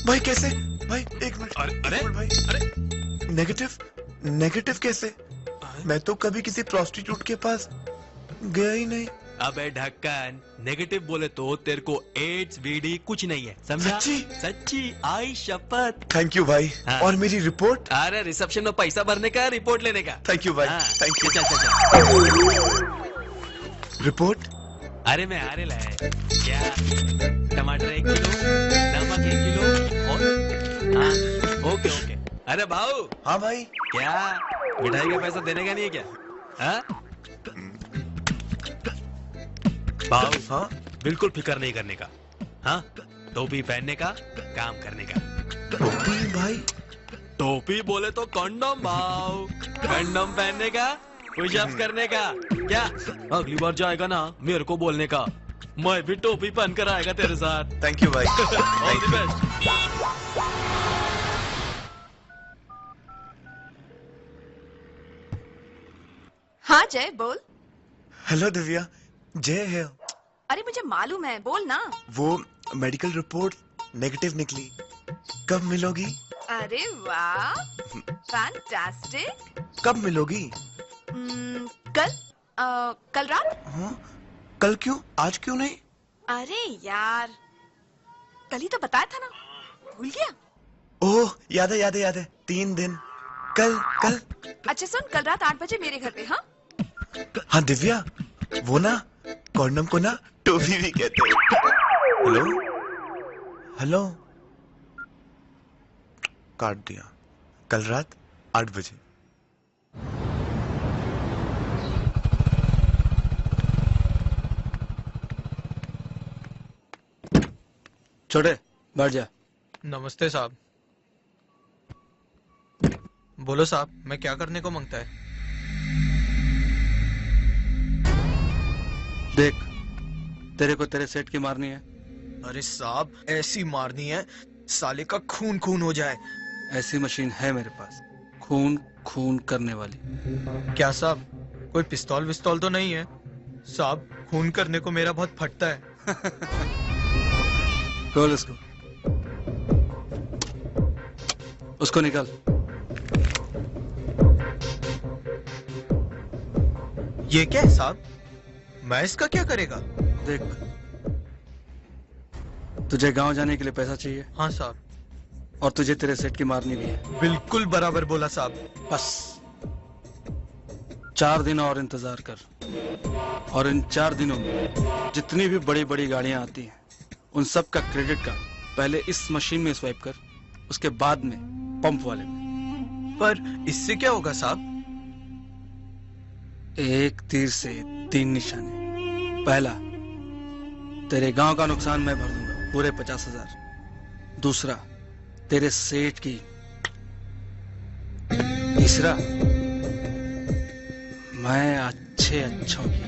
भाई कैसे? भाई एक मिनट।
अरे
भाई, अरे नेगेटिव कैसे? मैं तो कभी किसी प्रोस्टिट्यूट के पास गया ही नहीं।
अबे ढक्कन, नेगेटिव बोले तो तेरे को एड्स वीडी कुछ नहीं है, समझा?
सच्ची?
सच्ची, आई शपथ।
थैंक यू भाई।
हाँ।
और मेरी रिपोर्ट?
अरे रिसेप्शन में पैसा भरने का, रिपोर्ट लेने का।
थैंक यू भाई।
हाँ।
Thank you.
चल।
रिपोर्ट?
अरे मैं आ रहा है। क्या? टमाटर 1 किलो, नमक 1 किलो और हाँ, ओके ओके। अरे भाऊ।
हाँ भाई।
क्या मिठाई का पैसा देने का नहीं है क्या? हाँ भाऊ। हाँ बिल्कुल फिक्र नहीं करने का। हाँ टोपी पहनने का, काम करने का।
टोपी भाई?
टोपी बोले तो कंडम भाऊ। कंडम पहनने का, पुशअप्स करने का। क्या अगली बार जाएगा ना मेरे को बोलने का, मैं भी टोपी पहन कर आएगा तेरे साथ।
थैंक यू भाई।
All the best.
हाँ जय बोल।
हेलो दिव्या, जय है।
अरे मुझे मालूम है, बोल ना।
वो मेडिकल रिपोर्ट नेगेटिव निकली, कब मिलोगी?
अरे वाह, फैंटास्टिक।
कब मिलोगी?
कल रात।
हाँ? कल क्यों, आज क्यों नहीं?
अरे यार, कल ही तो बताया था ना, भूल गया?
ओह याद है 3 दिन। कल।
अच्छा सुन, कल रात 8 बजे मेरे घर पे। हाँ
हाँ दिव्या, वो ना कॉन्डम को ना टोपी भी कहते हैं। हेलो काट दिया। कल रात 8 बजे।
छोटे बैठ जा।
नमस्ते साहब। बोलो साहब, मैं क्या करने को मांगता है?
देख, तेरे को तेरे सेठ की मारनी है।
अरे साहब, ऐसी मारनी है साले का खून खून हो जाए।
ऐसी मशीन है मेरे पास, खून खून करने वाली।
क्या साहब, कोई पिस्तौल विस्तौल तो नहीं है? साहब, खून करने को मेरा बहुत फटता है।
खोल इसको, उसको निकाल।
ये क्या है साहब? मैं इसका क्या करेगा?
देख, तुझे गांव जाने के लिए पैसा चाहिए।
हाँ साहब।
और तुझे तेरे सेठ की मारनी भी है।
बिल्कुल बराबर बोला साहब।
बस 4 दिन और इंतजार कर, और इन 4 दिनों में जितनी भी बड़ी बड़ी गाड़ियां आती हैं उन सब का क्रेडिट कार्ड पहले इस मशीन में स्वाइप कर, उसके बाद में पंप वाले में।
पर इससे क्या होगा साहब?
एक तीर से 3 निशाने। पहला, तेरे गांव का नुकसान मैं भर दूंगा, पूरे 50,000। दूसरा, तेरे सेठ की। तीसरा, मैं अच्छों की।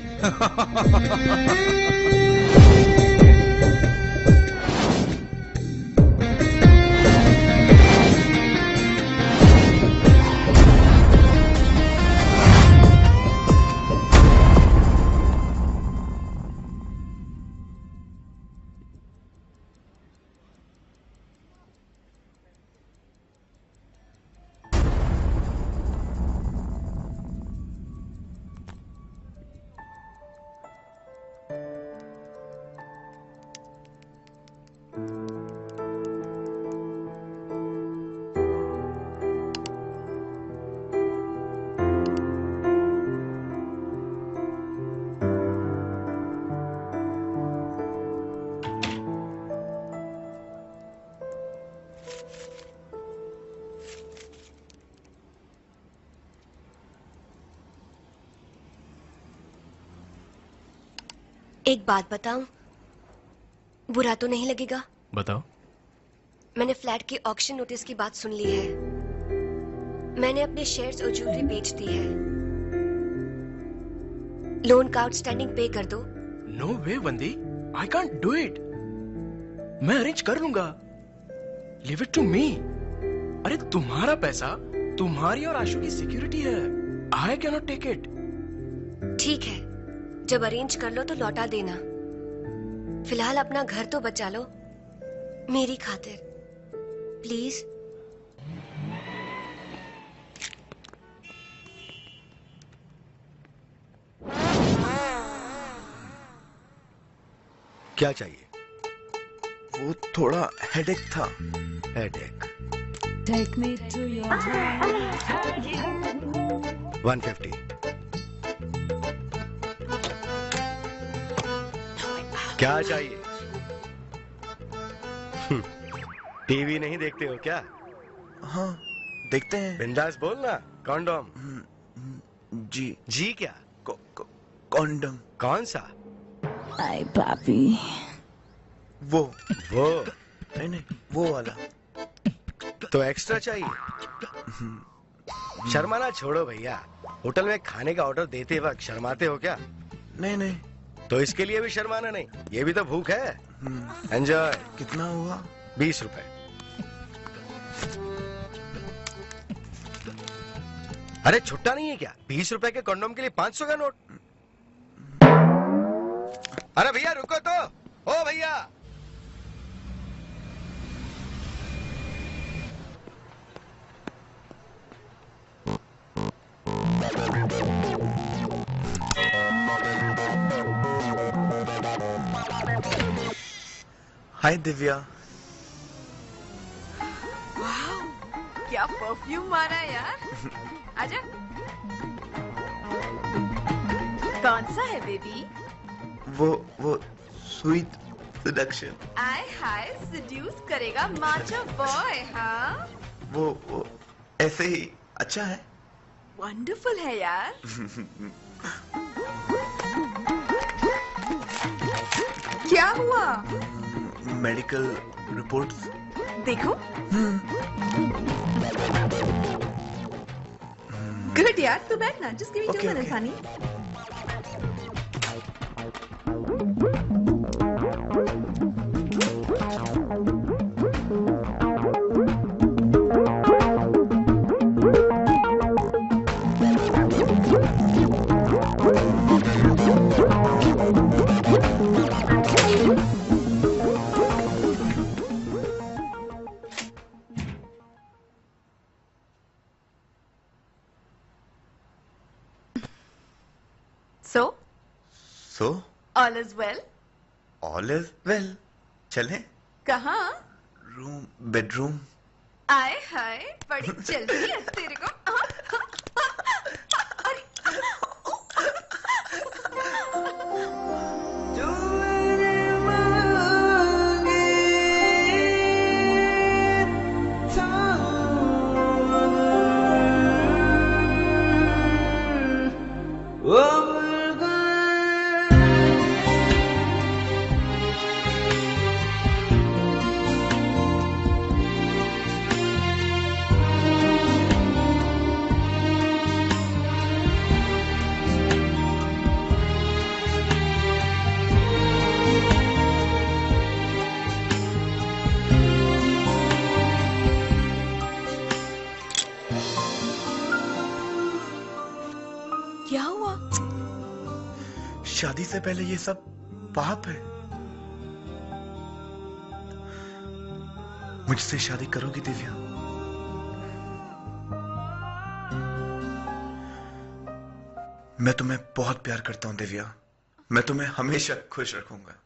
एक बात बताऊं, बुरा तो नहीं लगेगा?
बताओ।
मैंने फ्लैट की ऑक्शन नोटिस की बात सुन ली है। मैंने अपने शेयर्स और ज्वेलरी बेच दी है। लोन का आउटस्टैंडिंग पे कर दो।
No way Vandi, I can't do it. मैं अरेंज कर लूंगा। Leave it to me. अरे तुम्हारा पैसा तुम्हारी और आशु की सिक्योरिटी है। I can not take it.
ठीक है, जब अरेंज कर लो तो लौटा देना। फिलहाल अपना घर तो बचा लो मेरी खातिर, प्लीज।
क्या चाहिए?
वो थोड़ा हेडेक था।
Headache.
Take me to your heart.
150। क्या चाहिए? टीवी नहीं देखते हो क्या?
हाँ देखते हैं।
बिंदास बोलना। कॉन्डोम।
जी
क्या?
कॉन्डम।
कौन सा?
Ay, papi.
वो नहीं वो वाला।
तो एक्स्ट्रा चाहिए? शर्माना छोड़ो भैया। होटल में खाने का ऑर्डर देते वक्त शर्माते हो क्या?
नहीं।
तो इसके लिए भी शर्माना नहीं, ये भी तो भूख है। एंजॉय।
कितना हुआ?
20 रुपए। अरे छुट्टा नहीं है क्या? 20 रुपए के कंडोम के लिए 500 का नोट। अरे भैया रुको तो, ओ भैया।
हाय दिव्या।
वाह, क्या परफ्यूम मारा है यार। आजा। कौन सा है बेबी?
वो स्वीट सेडक्शन।
आय हाय, सेड्यूस करेगा माचो बॉय। हाँ,
वो ऐसे ही अच्छा है।
वंडरफुल है यार। क्या हुआ?
मेडिकल रिपोर्ट्स
देखो। गुड यार, तू बैठ ना। Just give me 2 minutes honey.
So?
All is well?
All is well. चलें?
कहाँ?
Room, bedroom.
आए हाय, बड़ी जल्दी है तेरे को। क्या हुआ?
शादी से पहले ये सब पाप है। मुझसे शादी करोगी दिव्या? मैं तुम्हें बहुत प्यार करता हूं दिव्या। मैं तुम्हें हमेशा खुश रखूंगा।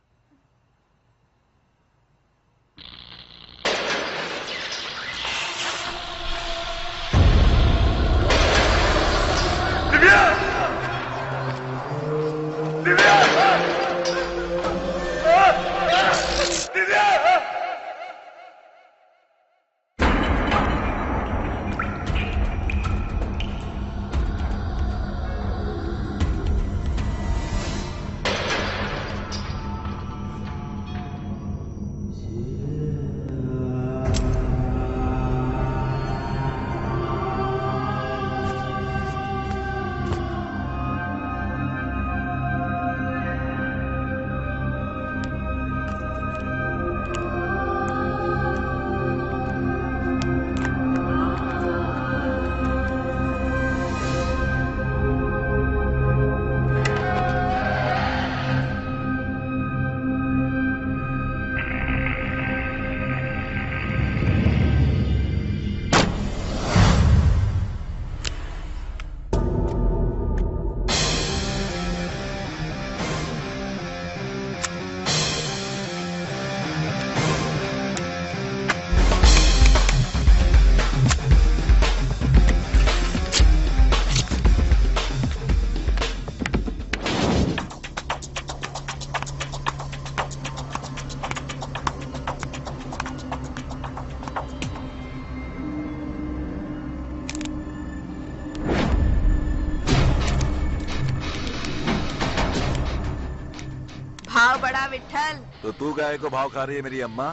भाव बड़ा विठल।
तो तू गाय को भाव खा रही है मेरी अम्मा?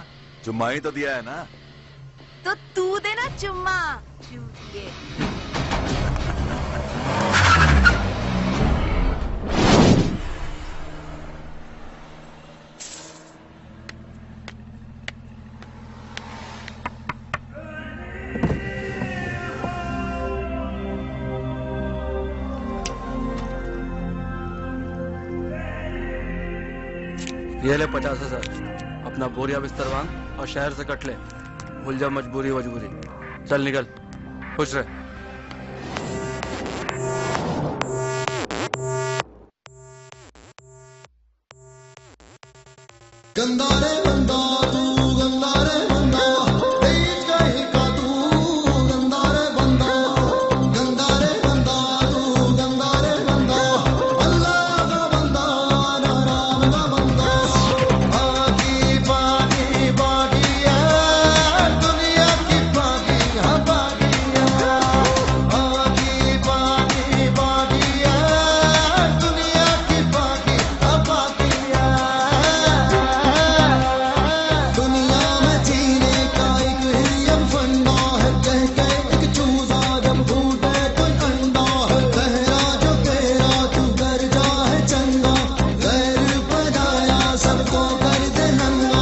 चुम्मा ही तो दिया है ना।
तो तू देना चुम्मा। चूतिए।
ये ले 50,000, अपना बोरिया बिस्तर बांध और शहर से कट ले। भूल जा मजबूरी वजबूरी। चल निकल, खुश रह।
गंदा रे बंदा तू, गंदा रे बंदा, बीच कहीं का तू, गंदा रे बंदा, गंदा रे बंदा तू, गंदा रे बंदा, अल्लाह का बंदा, ना राम का बंदा। आगी बागी बागी है, दुनिया की बागी है बागी है। आगी बागी बागी है, दुनिया की बागी है बागी है। दुनिया में जीने का एक ही अब फंडा है, कह के एक चूजा जब ढूंढे कोई अंडा है। गहरा जो गहरा तू कर जा है चंगा, गैर बजाया सबको कर दे नंगा।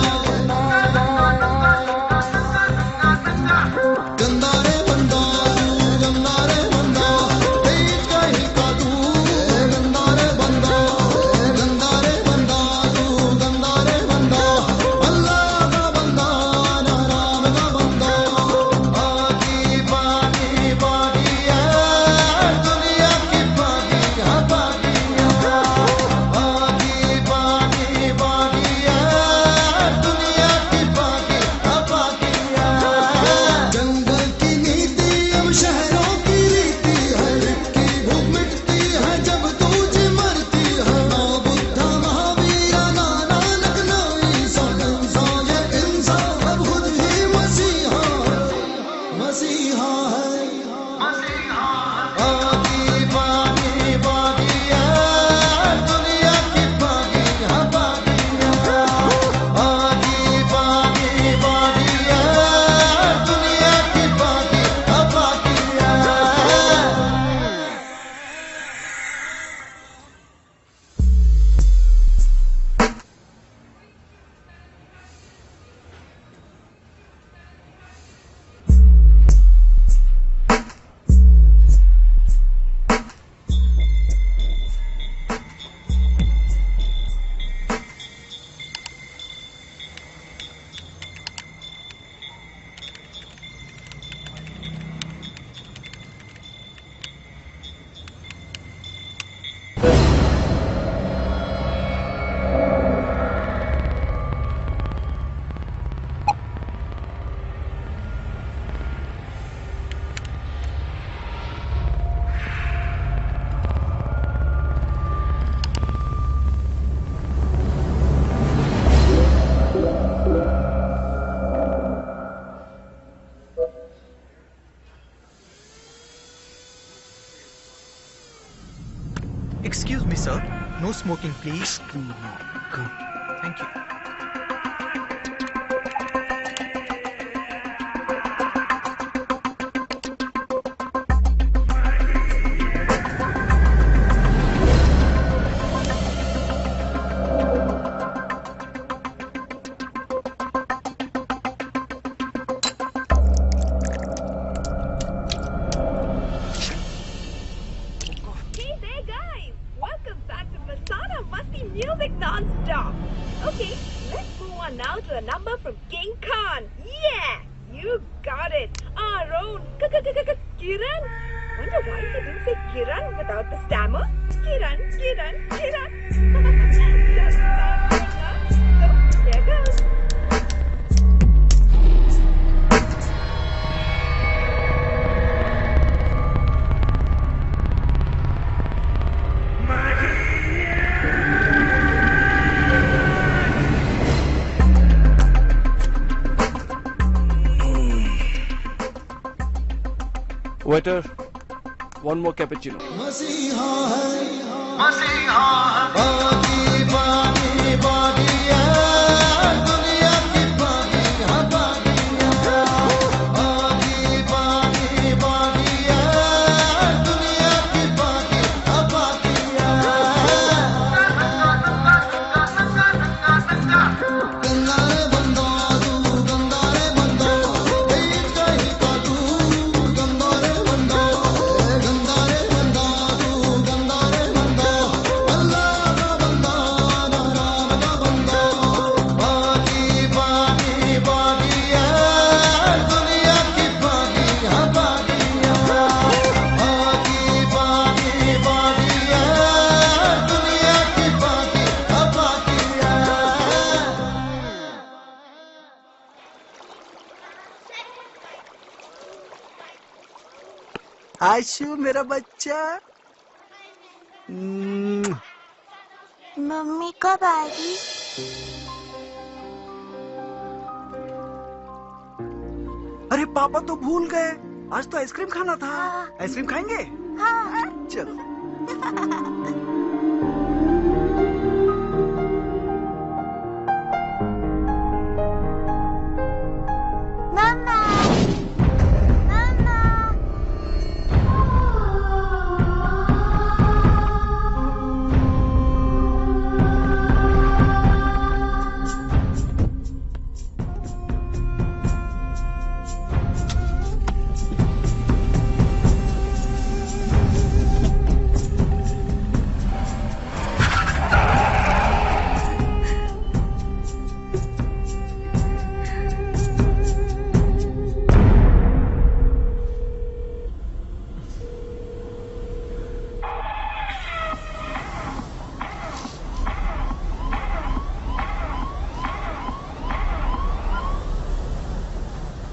गंदा रे बंदा तू, गंदा रे बंदा, बीच कहीं का तू, गंदा रे बंदा, गंदा रे बंदा तू, गंदा रे बंदा, अल्लाह का बंदा, ना राम का बंदा। आगी बागी बागी है, दुनिया की बागी है बागी है। आगी बागी बागी है, दुनिया की बागी है बागी है। जंगल की नीति अब शहरों की रीति है, की भूख मिटती है जब तुझे मरती है। ना बुद्धा महावीरा ना नानक ना ईसा, इंसान ये इंसान अब खुद ही मसीहा है, मसीहा है। आगी बागी बागी है, दुनिया की बागी है बागी है। आगी बागी बागी है, दुनिया की बागी है बागी है।
Excuse me, sir. No smoking, please. Thank you.
Hey there, guys! Welcome back to Masana Masti Music Non-Stop. Okay, let's move on now to a number from King Khan. Yeah, you got it. Our own Kiran. Wonder why he didn't say Kiran without the stammer. Kiran, Kiran, Kiran. Just not good enough. So here goes.
Waiter, one more cappuccino.
मसीहा है, मसीहा है। बागी बागी बागी है, दुनिया की बागी है बागी है। बागी बागी बागी है, दुनिया की बागी है बागी है। गंदा रे बंदा तू, गंदा रे बंदा, बीच कहीं का तू, गंदा रे बंदा, गंदा रे बंदा तू, गंदा रे बंदा, अल्लाह का बंदा, ना राम का बंदा।
आशु मेरा बच्चा।
मम्मी कब आएगी?
अरे पापा तो भूल गए, आज तो आइसक्रीम खाना था। आइसक्रीम खाएंगे?
हाँ।
चलो।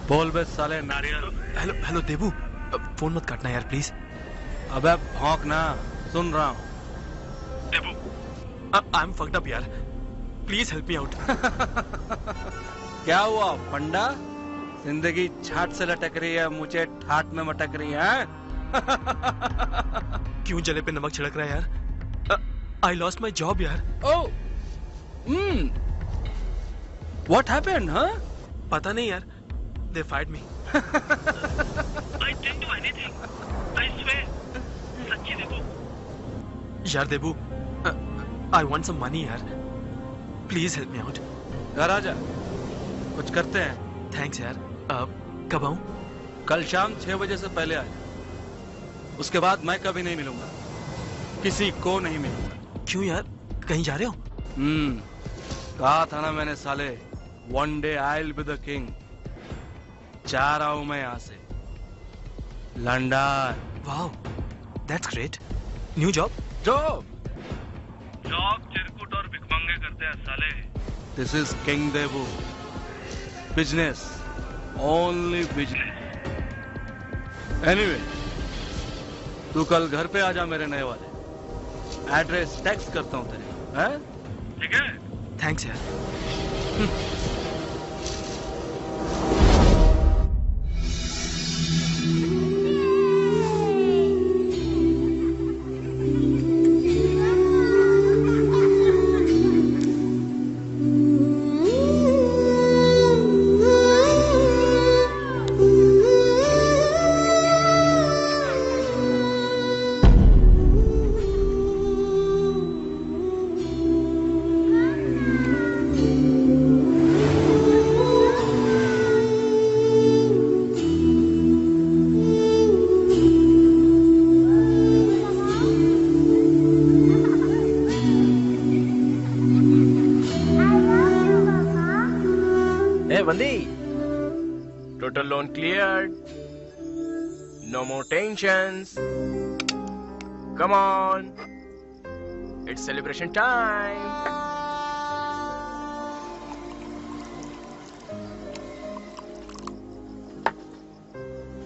बोल बे साले नारियल।
हेलो हेलो देबू, फोन मत काटना यार प्लीज।
अबे भौंक ना, सुन रहा हूँ।
देबू, आई एम फक्ड अप यार, प्लीज हेल्प मी आउट।
क्या हुआ पंडा? जिंदगी छाट से लटक रही है, मुझे ठाट में मटक रही है।
क्यों जले पे नमक छिड़क रहा है यार? आई लॉस्ट माई जॉब यार।
ओह, व्हाट हैपेंड? हाँ,
पता नहीं यार, they fired me.
I didn't do anything. I swear. सच्ची देबू।
यार देबू, I want some money यार, प्लीज हेल्प मी आउट।
घर आ जा, कुछ करते हैं।
थैंक्स यार। कब आऊं?
कल शाम 6 बजे से पहले आए, उसके बाद मैं कभी नहीं मिलूंगा, किसी को नहीं मिलूंगा।
क्यों यार, कहीं जा रहे हो?
कहा था ना मैंने साले, one day I will be the king. जा रहा हूं मैं यहाँ से London.
Wow, that's great. New job?
Job
चिरकुट और भिखमंगे करते हैं साले।
This is king Debu, business, only business. Anyway, तू कल घर पे आ जा मेरे नए वाले, एड्रेस टेक्स्ट करता हूँ तेरे, हैं?
ठीक है?
थैंक्स यार।
Total loan cleared. No more tensions. Come on. It's celebration time.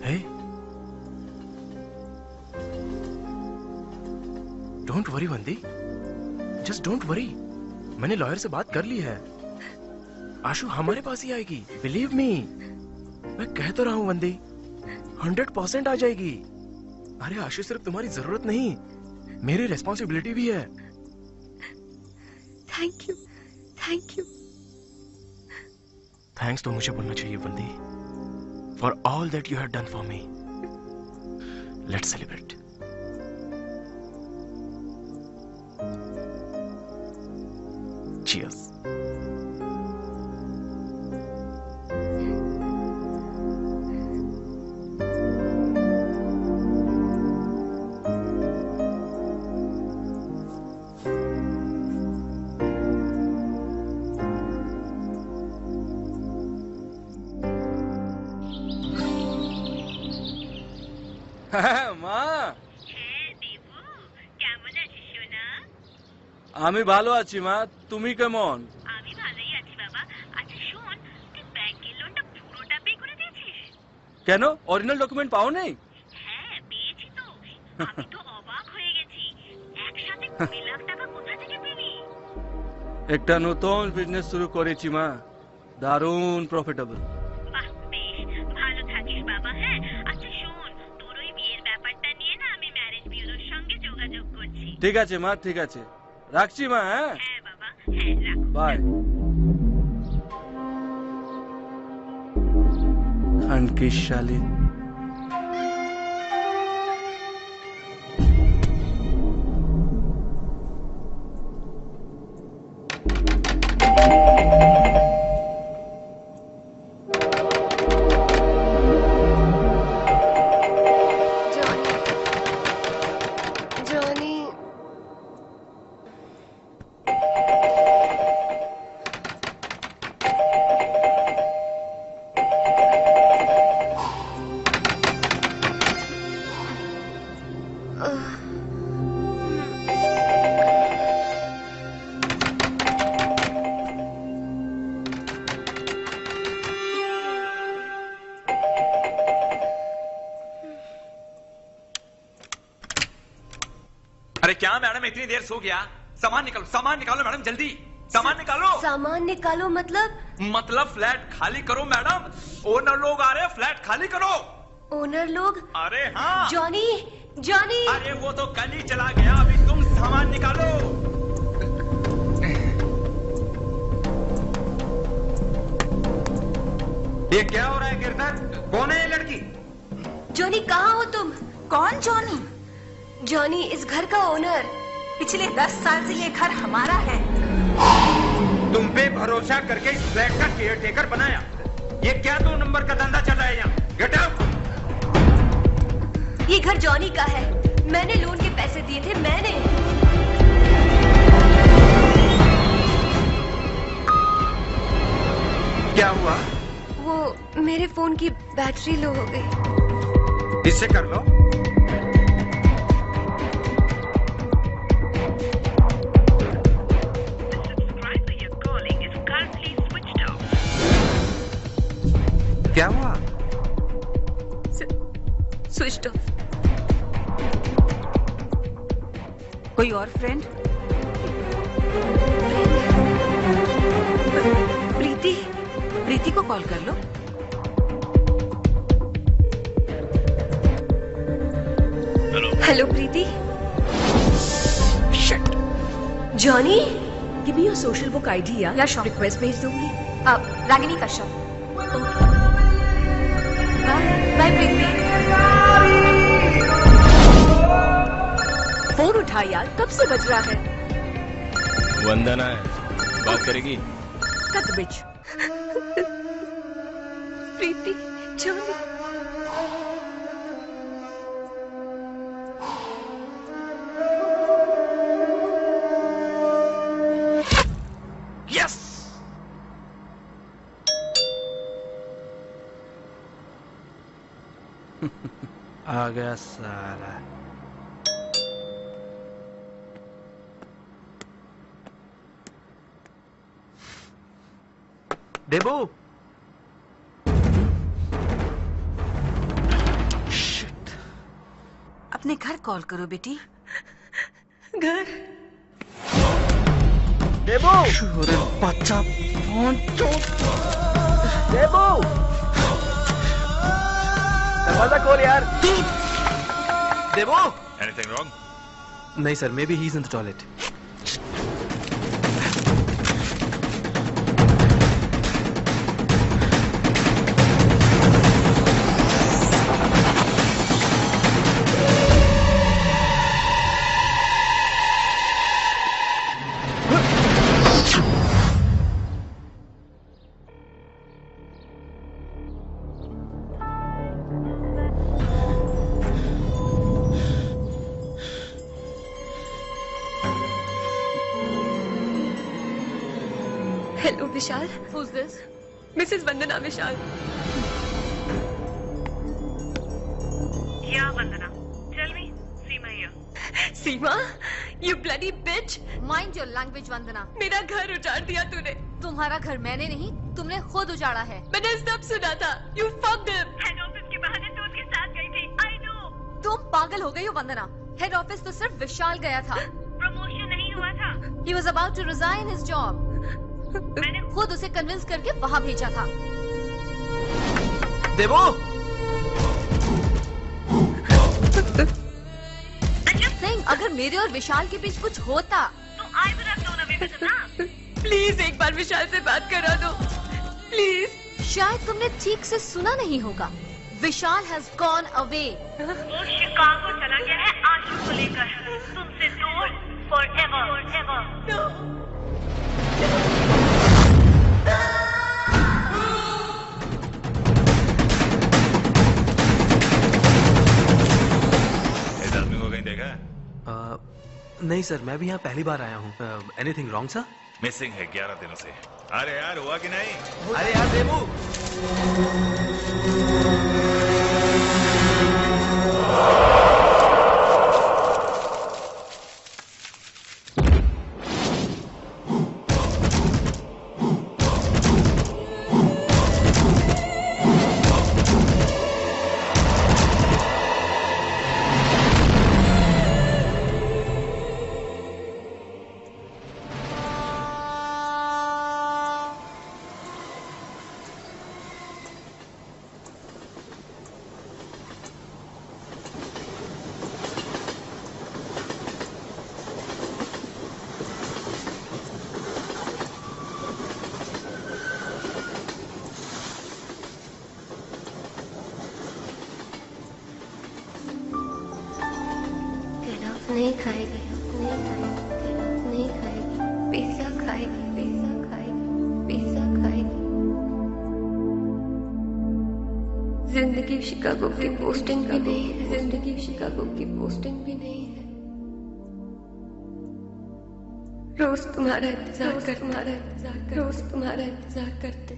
Hey. Don't worry, Vandi. Just don't worry. मैंने लॉयर से बात कर ली है। आशु हमारे पास ही आएगी। Believe me. मैं कह तो रहा हूँ वंदी, 100% आ जाएगी। अरे आशु, सिर्फ तुम्हारी जरूरत नहीं, मेरी रिस्पॉन्सिबिलिटी भी है।
Thank you, thank you.
Thanks तो मुझे बोलना चाहिए वंदी, for all that you have done for me. Let's celebrate. Cheers.
মা, আমি ভালো আছি মা, তুমি কেমন?
আমি ভালোই আছি বাবা। আচ্ছা শোন, তুই ব্যাংকের লোনটা পুরোটা পে করে দিয়েছিস?
কেন, অরিজিনাল ডকুমেন্ট পাও নাই?
হ্যাঁ পেয়েছি আমি তো অবাক হয়ে গেছি একসাথে 20 লাখ টাকা কোথা থেকে পেলি
একটা নতুন বিজনেস শুরু করেছি মা, দারুণ প্রফিটেবল।
বাহ বেশ ভালো থাকিস বাবা। হ্যাঁ আচ্ছা শোন, তোর ওই বিয়ের ব্যাপারটা নিয়ে না আমি ম্যারেজ ব্যুরোর সঙ্গে যোগাযোগ করছি।
ঠিক আছে মা, ঠিক আছে, রাখছি মা। হ্যাঁ
বাবা, হ্যাঁ রাখো।
বাই। খানকিশালী।
अरे क्या मैडम इतनी देर सो गया? सामान निकालो मैडम, जल्दी सामान निकालो।
सामान निकालो मतलब
फ्लैट खाली करो मैडम, ओनर लोग आ रहे हैं, फ्लैट खाली करो।
ओनर लोग?
अरे हाँ।
जॉनी।
अरे वो तो कल ही चला गया, अभी तुम सामान निकालो।
ये क्या हो रहा है गिरधर? कौन है ये लड़की?
जॉनी कहाँ हो तुम?
कौन जॉनी?
जॉनी इस घर का ओनर।
पिछले 10 साल से ये घर हमारा है।
तुम पे भरोसा करके इस फ्लैट का केयरटेकर बनाया, ये क्या 2 नंबर का धंधा चल रहा है यहाँ? Get out.
ये घर जॉनी का है, मैंने लोन के पैसे दिए थे, मैंने।
क्या हुआ?
वो मेरे फोन की बैटरी लो हो गई।
इससे कर लो। क्या हुआ?
Switch off.
कोई और फ्रेंड? प्रीति को कॉल कर लो।
Hello Preeti. Shit. Johnny
give me your social book ID या रिक्वेस्ट भेज दूंगी।
रागिनी कश्यप। बाय प्रीति।
फोन उठा यार, कब से बज रहा है?
वंदना है, बात करेगी?
कट बिच।
प्रीति, जॉनी।
यस।
आ गया सारा।
देबू।
अपने घर कॉल करो बेटी।
घर?
देबू।
अरे बच्चा फोन
देबू, दरवाजा खोल यार।
देबू।
Anything wrong?
नहीं sir, maybe he's in the toilet.
Hello Vishal.
Who's this?
Mrs Vandana Vishal.
Yeah, Vandana. Tell me, Seema here.
Seema, you bloody bitch!
Mind your language, वंदना।
मेरा घर उजाड़ दिया तूने।
तुम्हारा घर मैंने नहीं, तुमने खुद उजाड़ा है।
मैंने सब सुना था। You fucked him.
Head office के बहाने तो उसके साथ गई थी। I know.
तुम पागल हो गई हो वंदना। हेड ऑफिस तो सिर्फ विशाल गया था।
प्रमोशन नहीं हुआ था।
He was about to resign his job. मैंने खुद उसे कन्विंस करके वहां भेजा था।
देवो!
सिंह, अगर मेरे और विशाल के बीच कुछ होता
तो I would have known away with him ना।
प्लीज एक बार विशाल से बात करा दो प्लीज। शायद तुमने ठीक से सुना नहीं होगा। विशाल हैज गॉन अवे।
वो शिकागो चला गया है आशु को लेकर, तुमसे दूर forever।
इस आदमी को कहीं देखा?
नहीं सर, मैं भी यहाँ पहली बार आया हूँ। Anything wrong sir?
मिसिंग है 11 दिनों से। अरे यार हुआ कि नहीं?
अरे यार देवू!
नहीं खाएगी, नहीं खाएगी, पिज्जा खाएगी, पिज्जा खाएगी। जिंदगी शिकागो की पोस्टिंग भी नहीं है, जिंदगी शिकागो की पोस्टिंग भी नहीं है। रोज तुम्हारा इंतजार करते।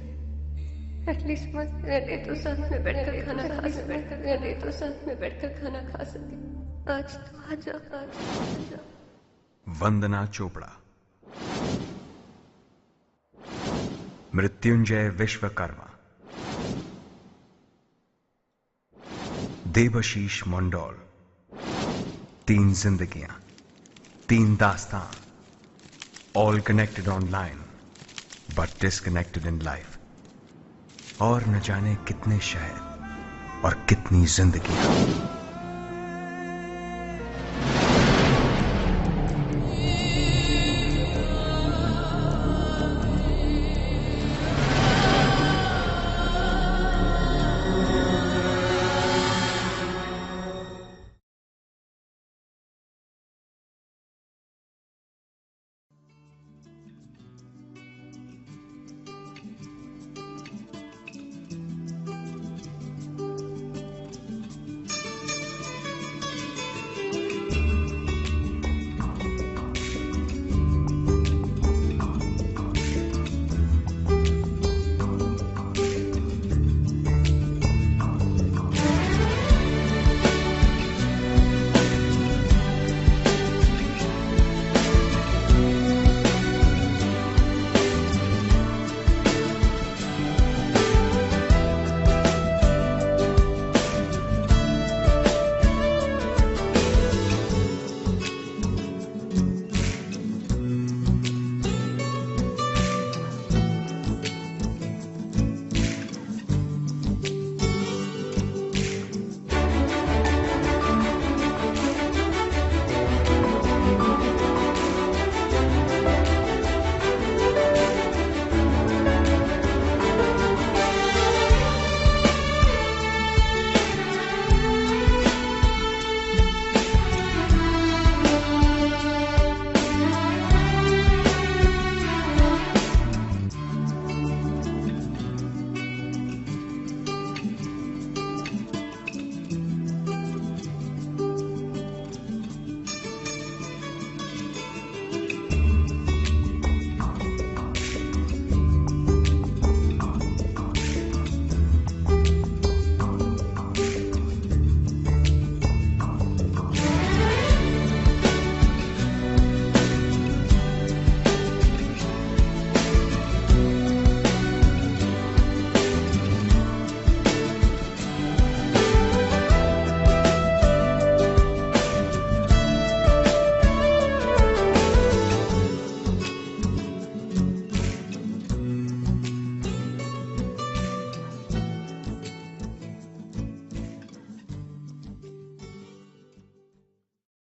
एटलीस्ट रहते तो साथ में बैठकर खाना खा सके। आज तो आ जा।
वंदना चोपड़ा, मृत्युंजय विश्वकर्मा, देवशीष मंडोल। 3 जिंदगियां, 3 दास्तान, all connected online but disconnected in life. और न जाने कितने शहर और कितनी जिंदगियां।